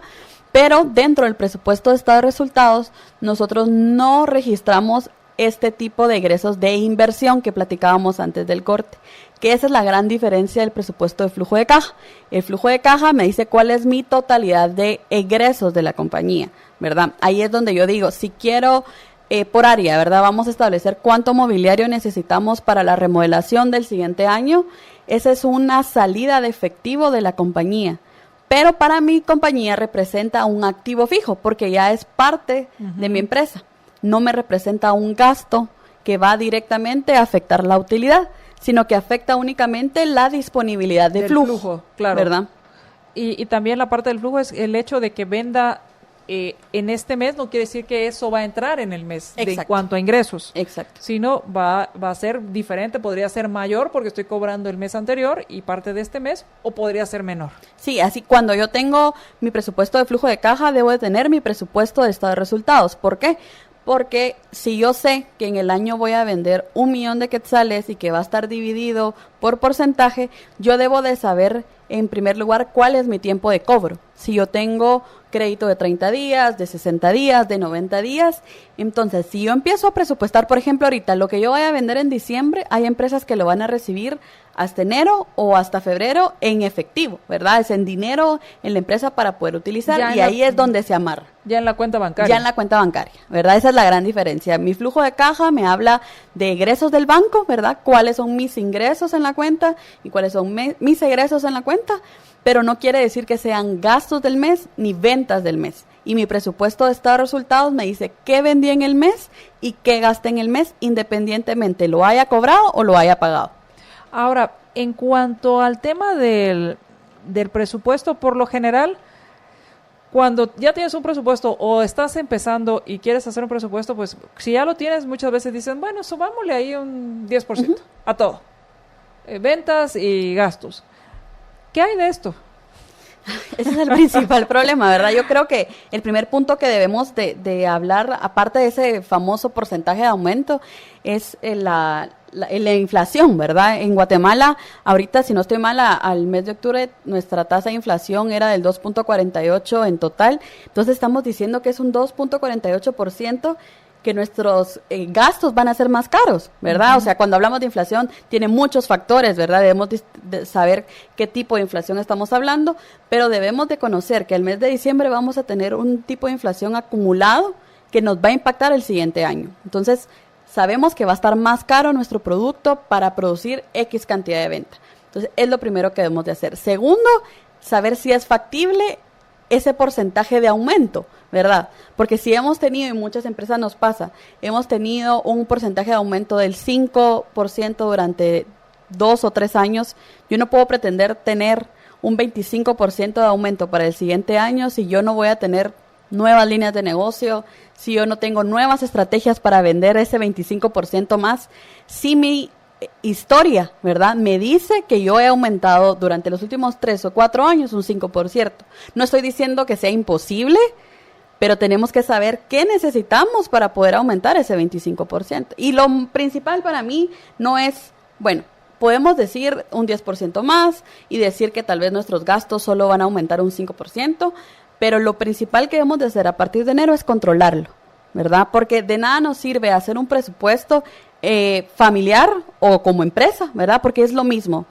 [SPEAKER 3] Pero dentro del presupuesto de estado de resultados, nosotros no registramos este tipo de egresos de inversión que platicábamos antes del corte, que esa es la gran diferencia del presupuesto de flujo de caja. El flujo de caja me dice cuál es mi totalidad de egresos de la compañía, ¿verdad? Ahí es donde yo digo, si quiero por área, ¿verdad? Vamos a establecer cuánto mobiliario necesitamos para la remodelación del siguiente año. Esa es una salida de efectivo de la compañía. Pero para mi compañía representa un activo fijo porque ya es parte de mi empresa. No me representa un gasto que va directamente a afectar la utilidad, sino que afecta únicamente la disponibilidad de flujo,
[SPEAKER 2] claro.
[SPEAKER 3] ¿verdad?
[SPEAKER 2] Y también la parte del flujo es el hecho de que venda en este mes, no quiere decir que eso va a entrar en el mes en cuanto a ingresos.
[SPEAKER 3] Exacto.
[SPEAKER 2] Sino va a ser diferente, podría ser mayor porque estoy cobrando el mes anterior y parte de este mes, o podría ser menor.
[SPEAKER 3] Sí, así cuando yo tengo mi presupuesto de flujo de caja, debo de tener mi presupuesto de estado de resultados. ¿Por qué? Porque si yo sé que en el año voy a vender 1,000,000 de quetzales y que va a estar dividido por porcentaje, yo debo de saber en primer lugar cuál es mi tiempo de cobro. Si yo tengo crédito de 30 días, de 60 días, de 90 días, entonces si yo empiezo a presupuestar, por ejemplo ahorita, lo que yo voy a vender en diciembre, hay empresas que lo van a recibir hasta enero o hasta febrero en efectivo, ¿verdad? Es en dinero en la empresa para poder utilizar y ahí es donde se amarra.
[SPEAKER 2] Ya en la cuenta bancaria.
[SPEAKER 3] Ya en la cuenta bancaria, ¿verdad? Esa es la gran diferencia. Mi flujo de caja me habla de egresos del banco, ¿verdad? Cuáles son mis ingresos en la cuenta y cuáles son mis egresos en la cuenta, pero no quiere decir que sean gastos del mes ni ventas del mes. Y mi presupuesto de estado de resultados me dice qué vendí en el mes y qué gasté en el mes, independientemente lo haya cobrado o lo haya pagado.
[SPEAKER 2] Ahora, en cuanto al tema del presupuesto, por lo general, cuando ya tienes un presupuesto o estás empezando y quieres hacer un presupuesto, pues si ya lo tienes, muchas veces dicen, bueno, subámosle ahí un 10% a todo. Ventas y gastos. ¿Qué hay de esto?
[SPEAKER 3] Ese es el principal problema, ¿verdad? Yo creo que el primer punto que debemos de hablar, aparte de ese famoso porcentaje de aumento, es la inflación, ¿verdad? En Guatemala, ahorita, si no estoy mal, al mes de octubre, nuestra tasa de inflación era del 2.48 en total. Entonces, estamos diciendo que es un 2.48%, que nuestros gastos van a ser más caros, ¿verdad? Uh-huh. O sea, cuando hablamos de inflación, tiene muchos factores, ¿verdad? Debemos de saber qué tipo de inflación estamos hablando, pero debemos de conocer que el mes de diciembre vamos a tener un tipo de inflación acumulado que nos va a impactar el siguiente año. Entonces, sabemos que va a estar más caro nuestro producto para producir X cantidad de venta. Entonces, es lo primero que debemos de hacer. Segundo, saber si es factible ese porcentaje de aumento, ¿verdad? Porque si hemos tenido, y muchas empresas nos pasa, hemos tenido un porcentaje de aumento del 5% durante 2 o 3 años, yo no puedo pretender tener un 25% de aumento para el siguiente año si yo no voy a tener nuevas líneas de negocio, si yo no tengo nuevas estrategias para vender ese 25% más, si mi historia, ¿verdad?, me dice que yo he aumentado durante los últimos 3 o 4 años un 5%. No estoy diciendo que sea imposible, pero tenemos que saber qué necesitamos para poder aumentar ese 25%. Y lo principal para mí no es, bueno, podemos decir un 10% más y decir que tal vez nuestros gastos solo van a aumentar un 5%, pero lo principal que debemos de hacer a partir de enero es controlarlo, ¿verdad? Porque de nada nos sirve hacer un presupuesto familiar o como empresa, ¿verdad? Porque es lo mismo.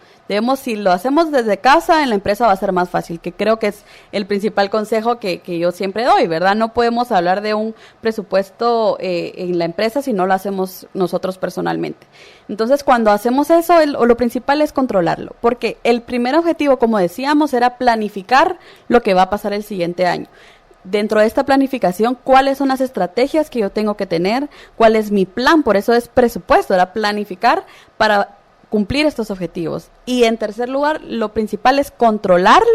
[SPEAKER 3] Si lo hacemos desde casa, en la empresa va a ser más fácil, que creo que es el principal consejo que yo siempre doy, ¿verdad? No podemos hablar de un presupuesto en la empresa si no lo hacemos nosotros personalmente. Entonces, cuando hacemos eso, lo principal es controlarlo, porque el primer objetivo, como decíamos, era planificar lo que va a pasar el siguiente año. Dentro de esta planificación, ¿cuáles son las estrategias que yo tengo que tener? ¿Cuál es mi plan? Por eso es presupuesto, era planificar para cumplir estos objetivos. Y en tercer lugar, lo principal es controlarlo,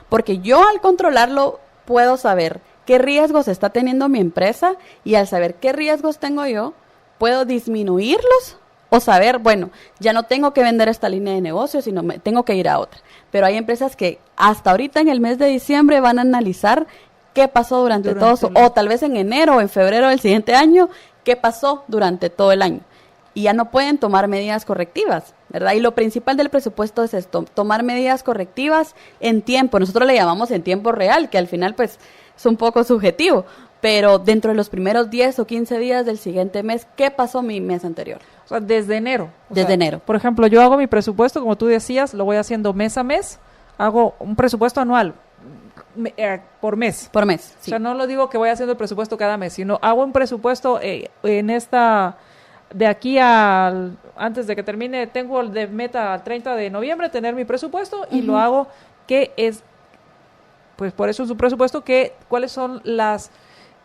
[SPEAKER 3] porque yo al controlarlo puedo saber qué riesgos está teniendo mi empresa y al saber qué riesgos tengo yo, puedo disminuirlos o saber, bueno, ya no tengo que vender esta línea de negocio, sino me tengo que ir a otra. Pero hay empresas que hasta ahorita en el mes de diciembre van a analizar qué pasó durante todo, o tal vez en enero o en febrero del siguiente año, qué pasó durante todo el año. Y ya no pueden tomar medidas correctivas, ¿verdad? Y lo principal del presupuesto es esto, tomar medidas correctivas en tiempo. Nosotros le llamamos en tiempo real, que al final pues es un poco subjetivo, pero dentro de los primeros 10 o 15 días del siguiente mes, ¿qué pasó mi mes anterior?
[SPEAKER 2] O sea, desde enero.
[SPEAKER 3] Desde enero.
[SPEAKER 2] Por ejemplo, yo hago mi presupuesto, como tú decías, lo voy haciendo mes a mes, hago un presupuesto anual. Por mes.
[SPEAKER 3] Por mes, sí.
[SPEAKER 2] O sea, no lo digo que voy haciendo el presupuesto cada mes, sino hago un presupuesto de aquí antes de que termine, tengo de meta al 30 de noviembre tener mi presupuesto y lo hago pues por eso es un presupuesto cuáles son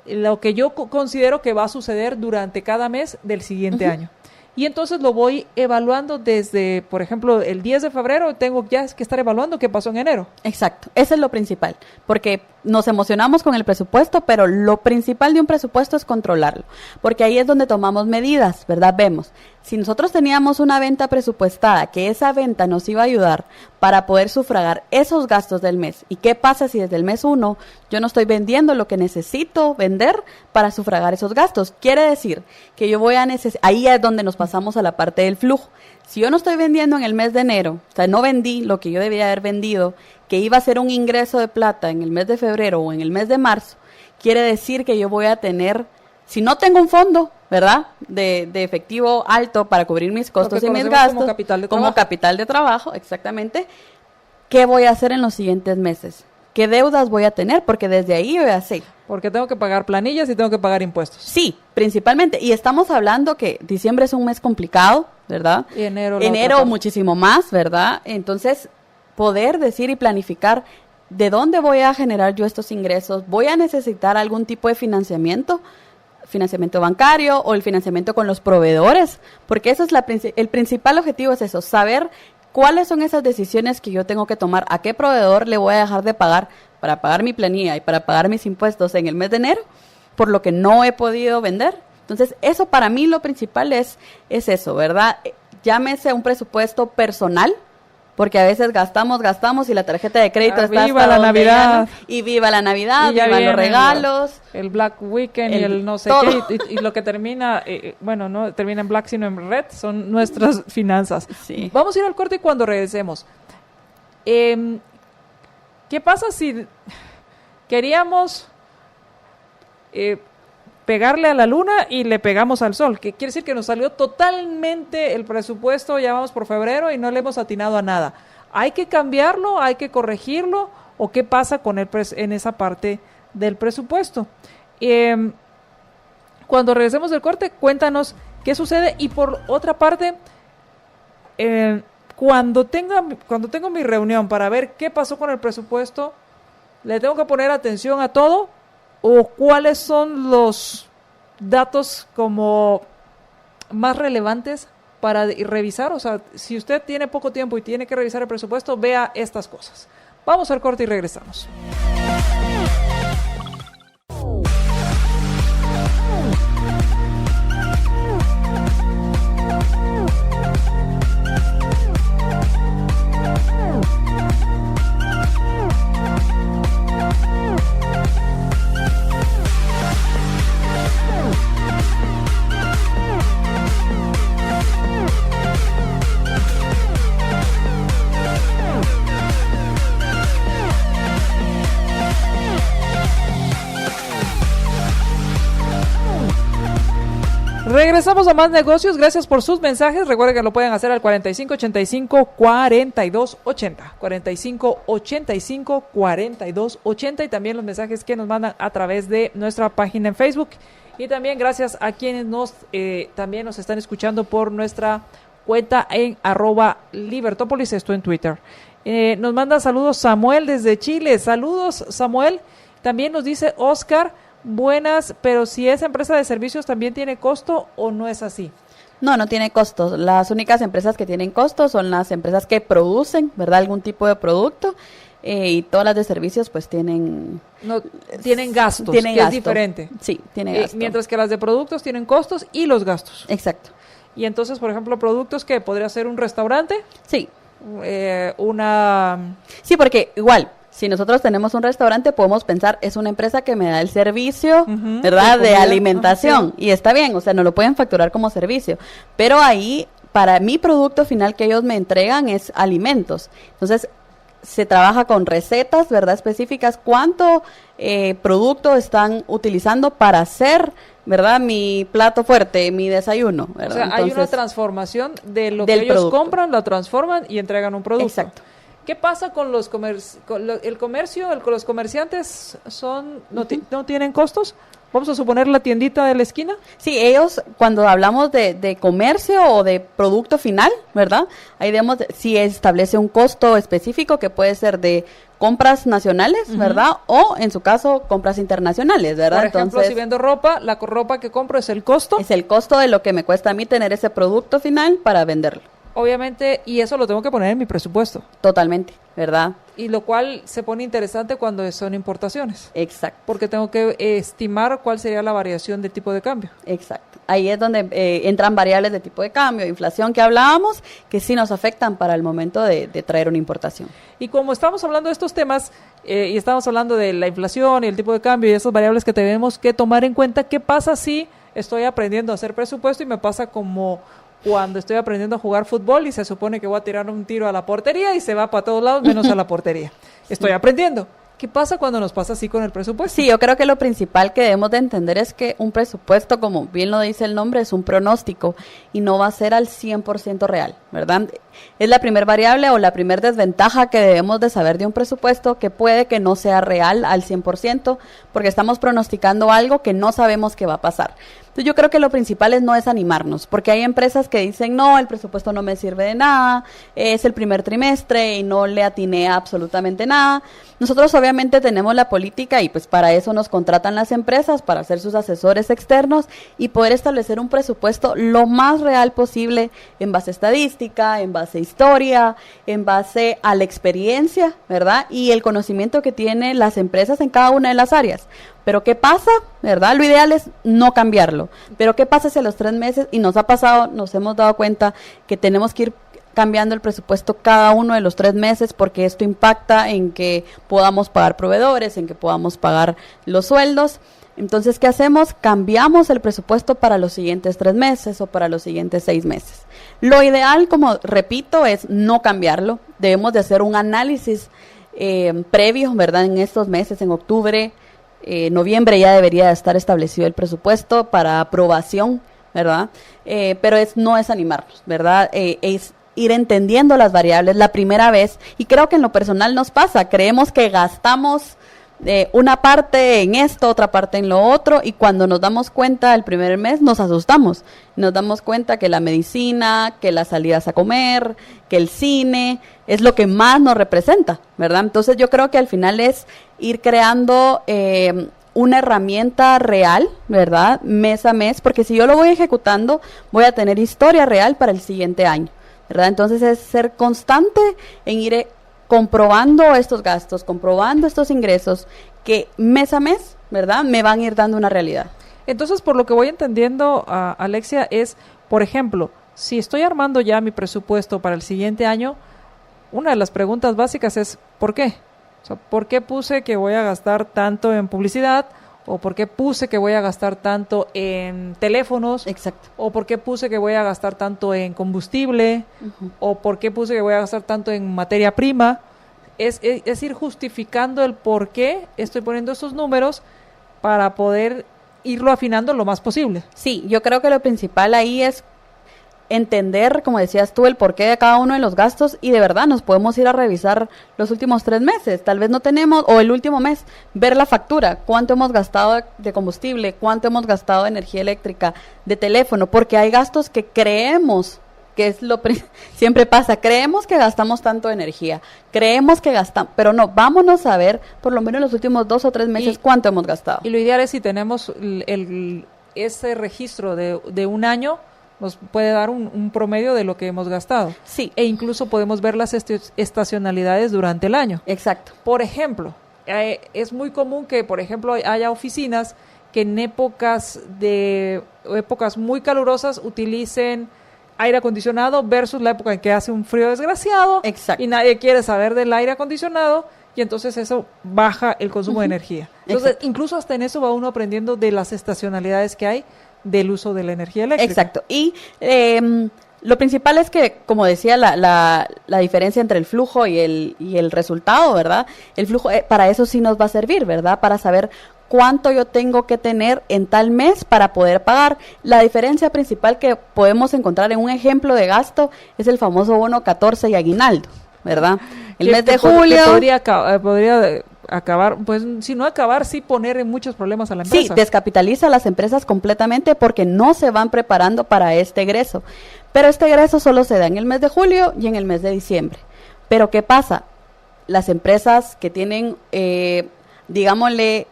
[SPEAKER 2] lo que yo considero que va a suceder durante cada mes del siguiente año. Y entonces lo voy evaluando desde, por ejemplo, el 10 de febrero tengo ya que estar evaluando qué pasó en enero.
[SPEAKER 3] Exacto, eso es lo principal, porque nos emocionamos con el presupuesto, pero lo principal de un presupuesto es controlarlo, porque ahí es donde tomamos medidas, ¿verdad? Vemos, si nosotros teníamos una venta presupuestada, que esa venta nos iba a ayudar para poder sufragar esos gastos del mes, ¿y qué pasa si desde el mes 1 yo no estoy vendiendo lo que necesito vender para sufragar esos gastos? Quiere decir que yo voy a ahí es donde nos pasamos a la parte del flujo. Si yo no estoy vendiendo en el mes de enero, o sea, no vendí lo que yo debía haber vendido, que iba a ser un ingreso de plata en el mes de febrero o en el mes de marzo, quiere decir que yo voy a tener, si no tengo un fondo, ¿verdad?, de efectivo alto para cubrir mis costos y mis gastos, como capital de trabajo, exactamente, ¿qué voy a hacer en los siguientes meses? ¿Qué deudas voy a tener? Porque desde ahí yo voy a hacer.
[SPEAKER 2] Porque tengo que pagar planillas y tengo que pagar impuestos.
[SPEAKER 3] Sí, principalmente. Y estamos hablando que diciembre es un mes complicado, ¿verdad?
[SPEAKER 2] Y enero
[SPEAKER 3] muchísimo más, ¿verdad? Entonces, poder decir y planificar de dónde voy a generar yo estos ingresos. ¿Voy a necesitar algún tipo de financiamiento bancario o el financiamiento con los proveedores? Porque eso es el principal objetivo, es eso, saber ¿cuáles son esas decisiones que yo tengo que tomar? ¿A qué proveedor le voy a dejar de pagar para pagar mi planilla y para pagar mis impuestos en el mes de enero por lo que no he podido vender? Entonces, eso para mí lo principal es eso, ¿verdad? Llámese un presupuesto personal, porque a veces gastamos y la tarjeta de crédito está
[SPEAKER 2] viva
[SPEAKER 3] hasta
[SPEAKER 2] la
[SPEAKER 3] donde
[SPEAKER 2] Navidad.
[SPEAKER 3] Y viva la Navidad,
[SPEAKER 2] Y ya
[SPEAKER 3] viva los
[SPEAKER 2] viene
[SPEAKER 3] regalos.
[SPEAKER 2] el Black Weekend y el no sé
[SPEAKER 3] todo.
[SPEAKER 2] qué, y lo que termina, bueno, no termina en Black sino en Red, son nuestras finanzas.
[SPEAKER 3] Sí.
[SPEAKER 2] Vamos a ir al corte y cuando regresemos. ¿Qué pasa si queríamos pegarle a la luna y le pegamos al sol? Que quiere decir que nos salió totalmente el presupuesto, ya vamos por febrero y no le hemos atinado a nada. ¿Hay que cambiarlo? ¿Hay que corregirlo? ¿O qué pasa con en esa parte del presupuesto? Cuando regresemos del corte, cuéntanos qué sucede. Y por otra parte, cuando tengo mi reunión para ver qué pasó con el presupuesto, ¿le tengo que poner atención a todo? ¿O cuáles son los datos como más relevantes para revisar? O sea, si usted tiene poco tiempo y tiene que revisar el presupuesto, vea estas cosas. Vamos al corte y regresamos. Regresamos a más negocios, gracias por sus mensajes. Recuerden que lo pueden hacer al 4585-4280, 4585-4280 y también los mensajes que nos mandan a través de nuestra página en Facebook. Y también gracias a quienes también nos están escuchando por nuestra cuenta en @Libertópolis, esto en Twitter. Nos manda saludos Samuel desde Chile. Saludos Samuel. También nos dice Oscar, buenas, pero si esa empresa de servicios también tiene costo o no es así.
[SPEAKER 3] No tiene costos. Las únicas empresas que tienen costos son las empresas que producen, ¿verdad? Algún tipo de producto y todas las de servicios pues tienen
[SPEAKER 2] gastos,
[SPEAKER 3] tienen
[SPEAKER 2] que
[SPEAKER 3] gasto.
[SPEAKER 2] Es diferente.
[SPEAKER 3] Sí, tiene gasto.
[SPEAKER 2] Mientras que las de productos tienen costos y los gastos.
[SPEAKER 3] Exacto.
[SPEAKER 2] Y entonces, por ejemplo, productos que podría ser un restaurante.
[SPEAKER 3] Sí. Sí, porque igual, si nosotros tenemos un restaurante, podemos pensar, es una empresa que me da el servicio, ¿verdad? De alimentación. Sí. Y está bien, o sea, no lo pueden facturar como servicio. Pero ahí, para mi producto final que ellos me entregan es alimentos. Entonces, se trabaja con recetas, ¿verdad? Específicas, cuánto producto están utilizando para hacer, ¿verdad? Mi plato fuerte, mi desayuno, ¿verdad?
[SPEAKER 2] O sea,
[SPEAKER 3] entonces,
[SPEAKER 2] hay una transformación de lo que ellos compran, lo transforman y entregan un producto.
[SPEAKER 3] Exacto.
[SPEAKER 2] ¿Qué pasa con los con los comerciantes? ¿No tienen costos? Vamos a suponer la tiendita de la esquina.
[SPEAKER 3] Sí, ellos, cuando hablamos de comercio o de producto final, ¿verdad? Ahí vemos si establece un costo específico que puede ser de compras nacionales, ¿verdad? O, en su caso, compras internacionales, ¿verdad?
[SPEAKER 2] Por ejemplo, entonces, si vendo ropa, la ropa que compro es el costo.
[SPEAKER 3] Es el costo de lo que me cuesta a mí tener ese producto final para venderlo.
[SPEAKER 2] Obviamente, y eso lo tengo que poner en mi presupuesto.
[SPEAKER 3] Totalmente, ¿verdad?
[SPEAKER 2] Y lo cual se pone interesante cuando son importaciones.
[SPEAKER 3] Exacto.
[SPEAKER 2] Porque tengo que estimar cuál sería la variación de tipo de cambio.
[SPEAKER 3] Exacto. Ahí es donde entran variables de tipo de cambio, inflación que hablábamos, que sí nos afectan para el momento de traer una importación.
[SPEAKER 2] Y como estamos hablando de estos temas, y estamos hablando de la inflación y el tipo de cambio y esas variables que tenemos que tomar en cuenta, ¿qué pasa si estoy aprendiendo a hacer presupuesto y me pasa como cuando estoy aprendiendo a jugar fútbol y se supone que voy a tirar un tiro a la portería y se va para todos lados menos a la portería? Estoy aprendiendo. ¿Qué pasa cuando nos pasa así con el presupuesto?
[SPEAKER 3] Sí, yo creo que lo principal que debemos de entender es que un presupuesto, como bien lo dice el nombre, es un pronóstico y no va a ser al 100% real, ¿verdad? Es la primer variable o la primer desventaja que debemos de saber de un presupuesto, que puede que no sea real al 100% porque estamos pronosticando algo que no sabemos que va a pasar. Entonces yo creo que lo principal no es animarnos, porque hay empresas que dicen, no, el presupuesto no me sirve de nada, es el primer trimestre y no le atiné a absolutamente nada. Nosotros obviamente tenemos la política y pues para eso nos contratan las empresas, para ser sus asesores externos y poder establecer un presupuesto lo más real posible en base a estadística, en base a historia, en base a la experiencia, ¿verdad? Y el conocimiento que tienen las empresas en cada una de las áreas. Pero ¿qué pasa? ¿Verdad? Lo ideal es no cambiarlo. Pero ¿qué pasa si a los 3 meses, y nos ha pasado, nos hemos dado cuenta que tenemos que ir cambiando el presupuesto cada uno de los 3 meses porque esto impacta en que podamos pagar proveedores, en que podamos pagar los sueldos. Entonces, ¿qué hacemos? Cambiamos el presupuesto para los siguientes 3 meses o para los siguientes 6 meses. Lo ideal, como repito, es no cambiarlo. Debemos de hacer un análisis previo, ¿verdad? En estos meses, en octubre, noviembre ya debería estar establecido el presupuesto para aprobación, ¿verdad? Pero no es animarnos, ¿verdad? Es ir entendiendo las variables la primera vez, y creo que en lo personal nos pasa, creemos que gastamos una parte en esto, otra parte en lo otro, y cuando nos damos cuenta el primer mes nos asustamos, nos damos cuenta que la medicina, que las salidas a comer, que el cine es lo que más nos representa, ¿verdad? Entonces yo creo que al final es ir creando una herramienta real, ¿verdad? Mes a mes, porque si yo lo voy ejecutando, voy a tener historia real para el siguiente año, ¿verdad? Entonces es ser constante en ir comprobando estos gastos, comprobando estos ingresos que mes a mes, ¿verdad? Me van a ir dando una realidad.
[SPEAKER 2] Entonces, por lo que voy entendiendo, Alexia, es, por ejemplo, si estoy armando ya mi presupuesto para el siguiente año, una de las preguntas básicas es, ¿por qué? O sea, ¿por qué puse que voy a gastar tanto en publicidad? ¿O por qué puse que voy a gastar tanto en teléfonos?
[SPEAKER 3] Exacto.
[SPEAKER 2] ¿O por qué puse que voy a gastar tanto en combustible? ¿O por qué puse que voy a gastar tanto en materia prima? Es ir justificando el por qué estoy poniendo esos números para poder irlo afinando lo más posible.
[SPEAKER 3] Sí, yo creo que lo principal ahí es entender, como decías tú, el porqué de cada uno de los gastos, y de verdad nos podemos ir a revisar los últimos 3 meses, tal vez no tenemos, o el último mes, ver la factura, cuánto hemos gastado de combustible, cuánto hemos gastado de energía eléctrica, de teléfono, porque hay gastos que creemos, que es siempre pasa, creemos que gastamos tanto de energía, creemos que gastamos, pero no, vámonos a ver por lo menos los últimos 2 o 3 meses cuánto hemos gastado.
[SPEAKER 2] Y lo ideal es, si tenemos ese registro de un año, nos puede dar un promedio de lo que hemos gastado.
[SPEAKER 3] Sí.
[SPEAKER 2] E incluso podemos ver las estacionalidades durante el año.
[SPEAKER 3] Exacto.
[SPEAKER 2] Por ejemplo, es muy común que, por ejemplo, haya oficinas que en épocas muy calurosas utilicen aire acondicionado versus la época en que hace un frío desgraciado.
[SPEAKER 3] Exacto.
[SPEAKER 2] Y nadie quiere saber del aire acondicionado, y entonces eso baja el consumo de energía. Entonces,
[SPEAKER 3] Exacto.
[SPEAKER 2] incluso hasta en eso va uno aprendiendo de las estacionalidades que hay del uso de la energía eléctrica.
[SPEAKER 3] Exacto. Y lo principal es que, como decía, la diferencia entre el flujo y el resultado, ¿verdad? El flujo, para eso sí nos va a servir, ¿verdad? Para saber cuánto yo tengo que tener en tal mes para poder pagar. La diferencia principal que podemos encontrar en un ejemplo de gasto es el famoso bono 14 y aguinaldo, ¿verdad? El mes de julio.
[SPEAKER 2] Que podría acabar, pues si no acabar, sí poner en muchos problemas a la empresa.
[SPEAKER 3] Sí, descapitaliza a las empresas completamente porque no se van preparando para este egreso. Pero este egreso solo se da en el mes de julio y en el mes de diciembre. Pero ¿qué pasa? Las empresas que tienen, digámosle,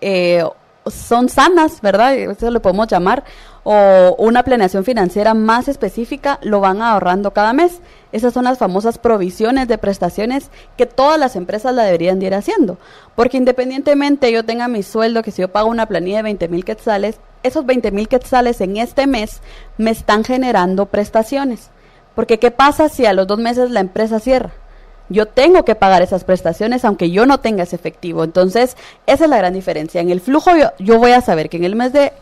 [SPEAKER 3] son sanas, ¿verdad? Eso lo podemos llamar, o una planeación financiera más específica, lo van ahorrando cada mes. Esas son las famosas provisiones de prestaciones que todas las empresas la deberían de ir haciendo, porque independientemente yo tenga mi sueldo, que si yo pago una planilla de 20,000 quetzales, esos 20,000 quetzales en este mes me están generando prestaciones, porque ¿qué pasa si a los 2 meses la empresa cierra? Yo tengo que pagar esas prestaciones aunque yo no tenga ese efectivo. Entonces, esa es la gran diferencia. En el flujo yo voy a saber que en el mes de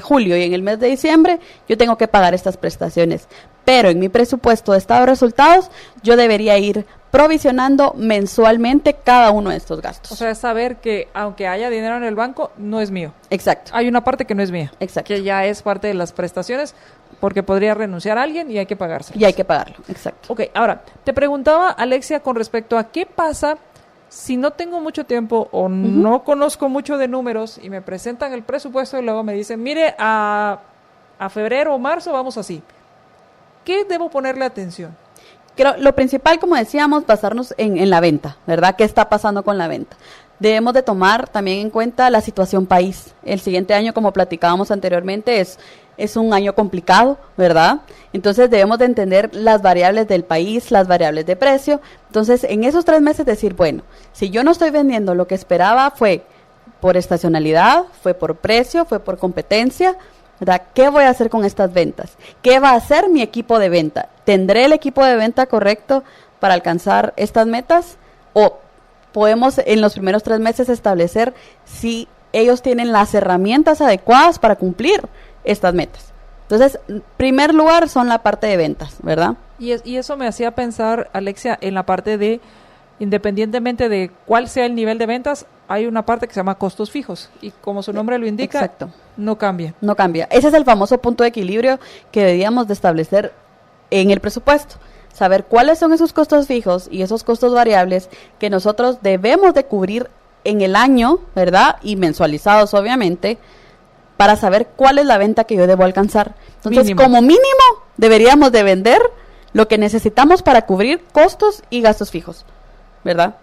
[SPEAKER 3] julio y en el mes de diciembre yo tengo que pagar estas prestaciones. Pero en mi presupuesto de estado de resultados yo debería ir provisionando mensualmente cada uno de estos gastos.
[SPEAKER 2] O sea, es saber que aunque haya dinero en el banco, no es mío.
[SPEAKER 3] Exacto.
[SPEAKER 2] Hay una parte que no es mía.
[SPEAKER 3] Exacto.
[SPEAKER 2] Que ya es parte de las prestaciones, porque podría renunciar a alguien y hay que pagarse.
[SPEAKER 3] Y hay que pagarlo, exacto.
[SPEAKER 2] Ok, ahora, te preguntaba, Alexia, con respecto a qué pasa si no tengo mucho tiempo o no conozco mucho de números y me presentan el presupuesto y luego me dicen, mire, a febrero o marzo vamos así. ¿Qué debo ponerle atención?
[SPEAKER 3] Creo, lo principal, como decíamos, basarnos en la venta, ¿verdad? ¿Qué está pasando con la venta? Debemos de tomar también en cuenta la situación país. El siguiente año, como platicábamos anteriormente, es un año complicado, ¿verdad? Entonces debemos de entender las variables del país, las variables de precio. Entonces, en esos 3 meses decir, bueno, si yo no estoy vendiendo lo que esperaba, fue por estacionalidad, fue por precio, fue por competencia, ¿verdad? ¿Qué voy a hacer con estas ventas? ¿Qué va a hacer mi equipo de venta? ¿Tendré el equipo de venta correcto para alcanzar estas metas? ¿O podemos en los primeros 3 meses establecer si ellos tienen las herramientas adecuadas para cumplir estas metas? Entonces, en primer lugar son la parte de ventas, ¿verdad?
[SPEAKER 2] Y eso me hacía pensar, Alexia, en la parte de, independientemente de cuál sea el nivel de ventas, hay una parte que se llama costos fijos. Y como su nombre lo indica,
[SPEAKER 3] exacto,
[SPEAKER 2] no cambia.
[SPEAKER 3] No cambia. Ese es el famoso punto de equilibrio que debíamos de establecer en el presupuesto. Saber cuáles son esos costos fijos y esos costos variables que nosotros debemos de cubrir en el año, ¿verdad? Y mensualizados, obviamente, para saber cuál es la venta que yo debo alcanzar. Entonces,
[SPEAKER 2] Mínimo.
[SPEAKER 3] como mínimo, deberíamos de vender lo que necesitamos para cubrir costos y gastos fijos, ¿verdad?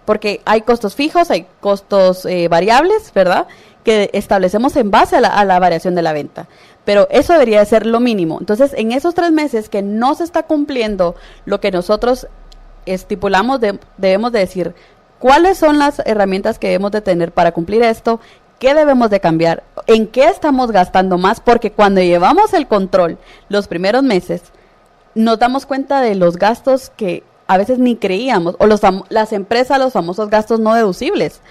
[SPEAKER 3] Porque hay costos fijos, hay costos variables, ¿verdad? Que establecemos en base a la variación de la venta. Pero eso debería de ser lo mínimo. Entonces, en esos 3 meses que no se está cumpliendo lo que nosotros estipulamos, debemos de decir cuáles son las herramientas que debemos de tener para cumplir esto, qué debemos de cambiar, en qué estamos gastando más, porque cuando llevamos el control los primeros meses, nos damos cuenta de los gastos que a veces ni creíamos, o las empresas, los famosos gastos no deducibles.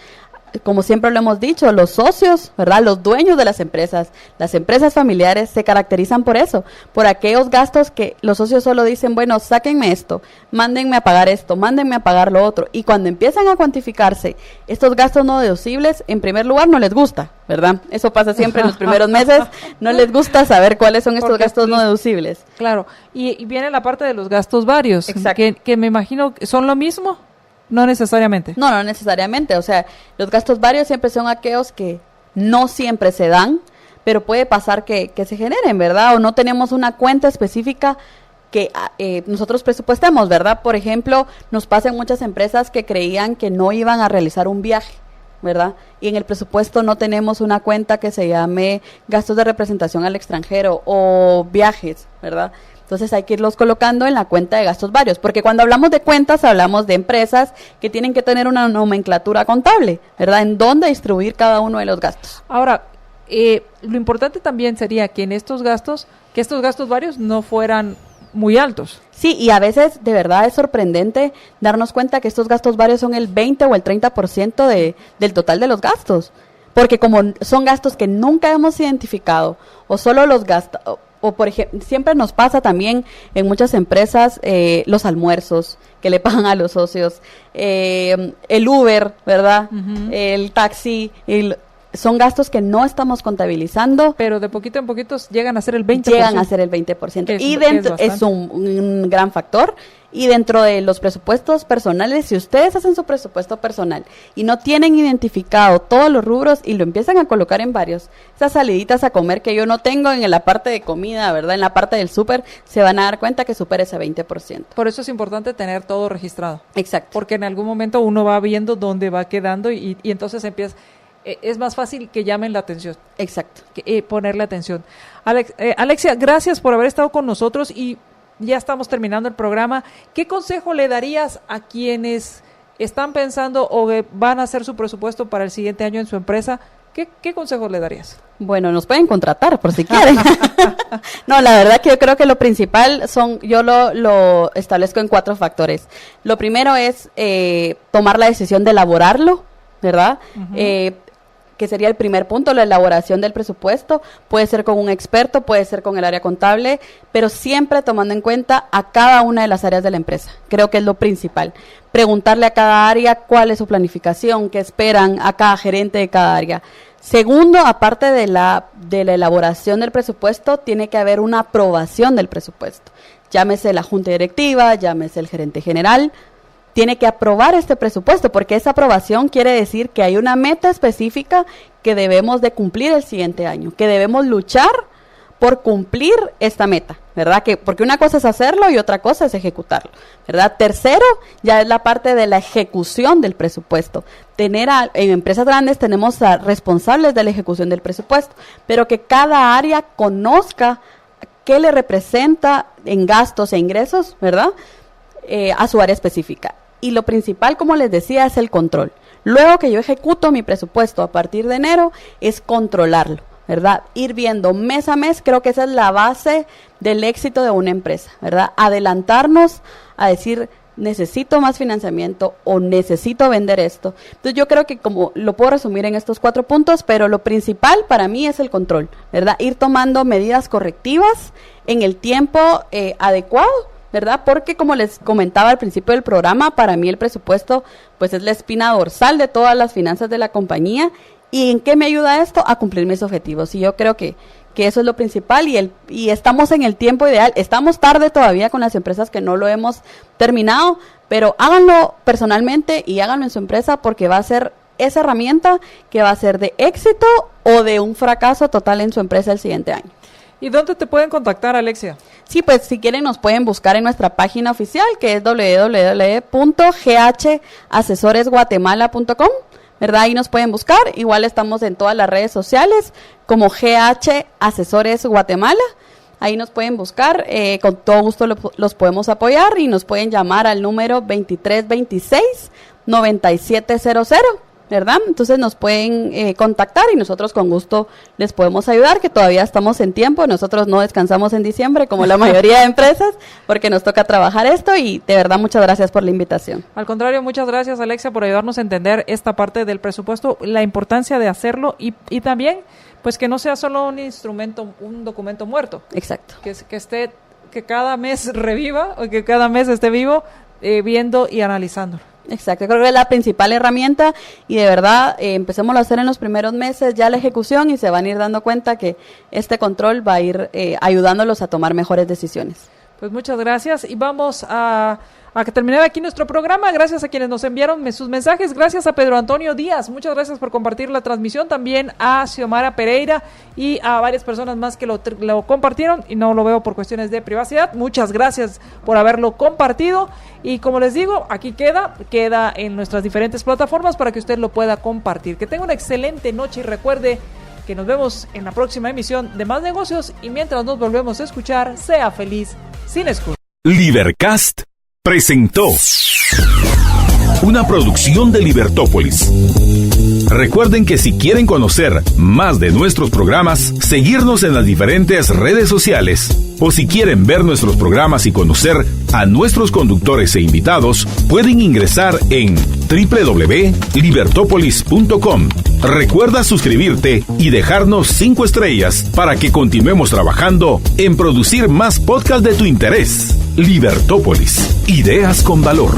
[SPEAKER 3] Como siempre lo hemos dicho, los socios, ¿verdad? Los dueños de las empresas familiares se caracterizan por eso, por aquellos gastos que los socios solo dicen, bueno, sáquenme esto, mándenme a pagar esto, mándenme a pagar lo otro. Y cuando empiezan a cuantificarse estos gastos no deducibles, en primer lugar no les gusta, ¿verdad? Eso pasa siempre en los primeros meses, no les gusta saber cuáles son estos gastos no deducibles.
[SPEAKER 2] Claro, y viene la parte de los gastos varios,
[SPEAKER 3] Exacto.
[SPEAKER 2] que me imagino que son lo mismo. No necesariamente.
[SPEAKER 3] No necesariamente. O sea, los gastos varios siempre son aquellos que no siempre se dan, pero puede pasar que se generen, ¿verdad? O no tenemos una cuenta específica que nosotros presupuestemos, ¿verdad? Por ejemplo, nos pasa en muchas empresas que creían que no iban a realizar un viaje, ¿verdad? Y en el presupuesto no tenemos una cuenta que se llame gastos de representación al extranjero o viajes, ¿verdad? Entonces hay que irlos colocando en la cuenta de gastos varios, porque cuando hablamos de cuentas hablamos de empresas que tienen que tener una nomenclatura contable, ¿verdad? En dónde distribuir cada uno de los gastos.
[SPEAKER 2] Ahora, lo importante también sería que en estos gastos varios no fueran muy altos.
[SPEAKER 3] Sí, y a veces de verdad es sorprendente darnos cuenta que estos gastos varios son el 20 o el 30% del total de los gastos, porque como son gastos que nunca hemos identificado o solo los gastos... O por ejemplo, siempre nos pasa también en muchas empresas los almuerzos que le pagan a los socios, el Uber, ¿verdad? Uh-huh. El taxi, son gastos que no estamos contabilizando.
[SPEAKER 2] Pero de poquito en poquito llegan a ser el 20%.
[SPEAKER 3] Llegan a ser el 20%. Y dentro es un gran factor. Y dentro de los presupuestos personales, si ustedes hacen su presupuesto personal y no tienen identificado todos los rubros y lo empiezan a colocar en varios, esas saliditas a comer que yo no tengo en la parte de comida, ¿verdad? En la parte del súper, se van a dar cuenta que supera ese 20%.
[SPEAKER 2] Por eso es importante tener todo registrado.
[SPEAKER 3] Exacto.
[SPEAKER 2] Porque en algún momento uno va viendo dónde va quedando y entonces empieza... es más fácil que llamen la atención.
[SPEAKER 3] Exacto.
[SPEAKER 2] Ponerle atención. Alexia, gracias por haber estado con nosotros y ya estamos terminando el programa. ¿Qué consejo le darías a quienes están pensando o van a hacer su presupuesto para el siguiente año en su empresa? ¿Qué consejo le darías?
[SPEAKER 3] Bueno, nos pueden contratar por si quieren. No, la verdad que yo creo que lo principal yo lo establezco en 4 factores. Lo primero es tomar la decisión de elaborarlo, ¿verdad? Uh-huh. Que sería el primer punto, la elaboración del presupuesto. Puede ser con un experto, puede ser con el área contable, pero siempre tomando en cuenta a cada una de las áreas de la empresa. Creo que es lo principal. Preguntarle a cada área cuál es su planificación, qué esperan a cada gerente de cada área. Segundo, aparte de la elaboración del presupuesto, tiene que haber una aprobación del presupuesto. Llámese la junta directiva, llámese el gerente general. Tiene que aprobar este presupuesto, porque esa aprobación quiere decir que hay una meta específica que debemos de cumplir el siguiente año, que debemos luchar por cumplir esta meta, ¿verdad? Porque una cosa es hacerlo y otra cosa es ejecutarlo, ¿verdad? Tercero, ya es la parte de la ejecución del presupuesto. En empresas grandes tenemos a responsables de la ejecución del presupuesto, pero que cada área conozca qué le representa en gastos e ingresos, ¿verdad? A su área específica. Y lo principal, como les decía, es el control. Luego que yo ejecuto mi presupuesto a partir de enero, es controlarlo, ¿verdad? Ir viendo mes a mes, creo que esa es la base del éxito de una empresa, ¿verdad? Adelantarnos a decir, necesito más financiamiento o necesito vender esto. Entonces yo creo que como lo puedo resumir en estos 4 puntos, pero lo principal para mí es el control, ¿verdad? Ir tomando medidas correctivas en el tiempo adecuado, ¿verdad? Porque como les comentaba al principio del programa, para mí el presupuesto pues es la espina dorsal de todas las finanzas de la compañía. ¿Y en qué me ayuda esto? A cumplir mis objetivos. Y yo creo que eso es lo principal y estamos en el tiempo ideal. Estamos tarde todavía con las empresas que no lo hemos terminado, pero háganlo personalmente y háganlo en su empresa porque va a ser esa herramienta que va a ser de éxito o de un fracaso total en su empresa el siguiente año.
[SPEAKER 2] ¿Y dónde te pueden contactar, Alexia?
[SPEAKER 3] Sí, pues si quieren nos pueden buscar en nuestra página oficial que es www.ghasesoresguatemala.com. ¿verdad? Ahí nos pueden buscar, igual estamos en todas las redes sociales como GH Asesores Guatemala, ahí nos pueden buscar, con todo gusto los podemos apoyar y nos pueden llamar al número 2326-9700, ¿verdad? Entonces nos pueden contactar y nosotros con gusto les podemos ayudar, que todavía estamos en tiempo, nosotros no descansamos en diciembre como la mayoría de empresas, porque nos toca trabajar esto y de verdad muchas gracias por la invitación.
[SPEAKER 2] Al contrario, muchas gracias Alexia por ayudarnos a entender esta parte del presupuesto, la importancia de hacerlo y también pues que no sea solo un instrumento, un documento muerto.
[SPEAKER 3] Exacto.
[SPEAKER 2] Que cada mes reviva o que cada mes esté vivo viendo y analizándolo.
[SPEAKER 3] Exacto, creo que es la principal herramienta y de verdad empecemos a hacer en los primeros meses ya la ejecución y se van a ir dando cuenta que este control va a ir ayudándolos a tomar mejores decisiones.
[SPEAKER 2] Pues muchas gracias y vamos a terminar aquí nuestro programa. Gracias a quienes nos enviaron sus mensajes. Gracias a Pedro Antonio Díaz. Muchas gracias por compartir la transmisión. También a Xiomara Pereira y a varias personas más que lo compartieron y no lo veo por cuestiones de privacidad. Muchas gracias por haberlo compartido. Y como les digo, aquí queda en nuestras diferentes plataformas para que usted lo pueda compartir. Que tenga una excelente noche y recuerde que nos vemos en la próxima emisión de Más Negocios y mientras nos volvemos a escuchar, sea feliz sin excusa.
[SPEAKER 1] Libercast presentó una producción de Libertópolis. Recuerden que si quieren conocer más de nuestros programas, seguirnos en las diferentes redes sociales, o si quieren ver nuestros programas y conocer a nuestros conductores e invitados, pueden ingresar en www.libertopolis.com. Recuerda suscribirte y dejarnos 5 estrellas para que continuemos trabajando en producir más podcasts de tu interés. Libertópolis, ideas con valor.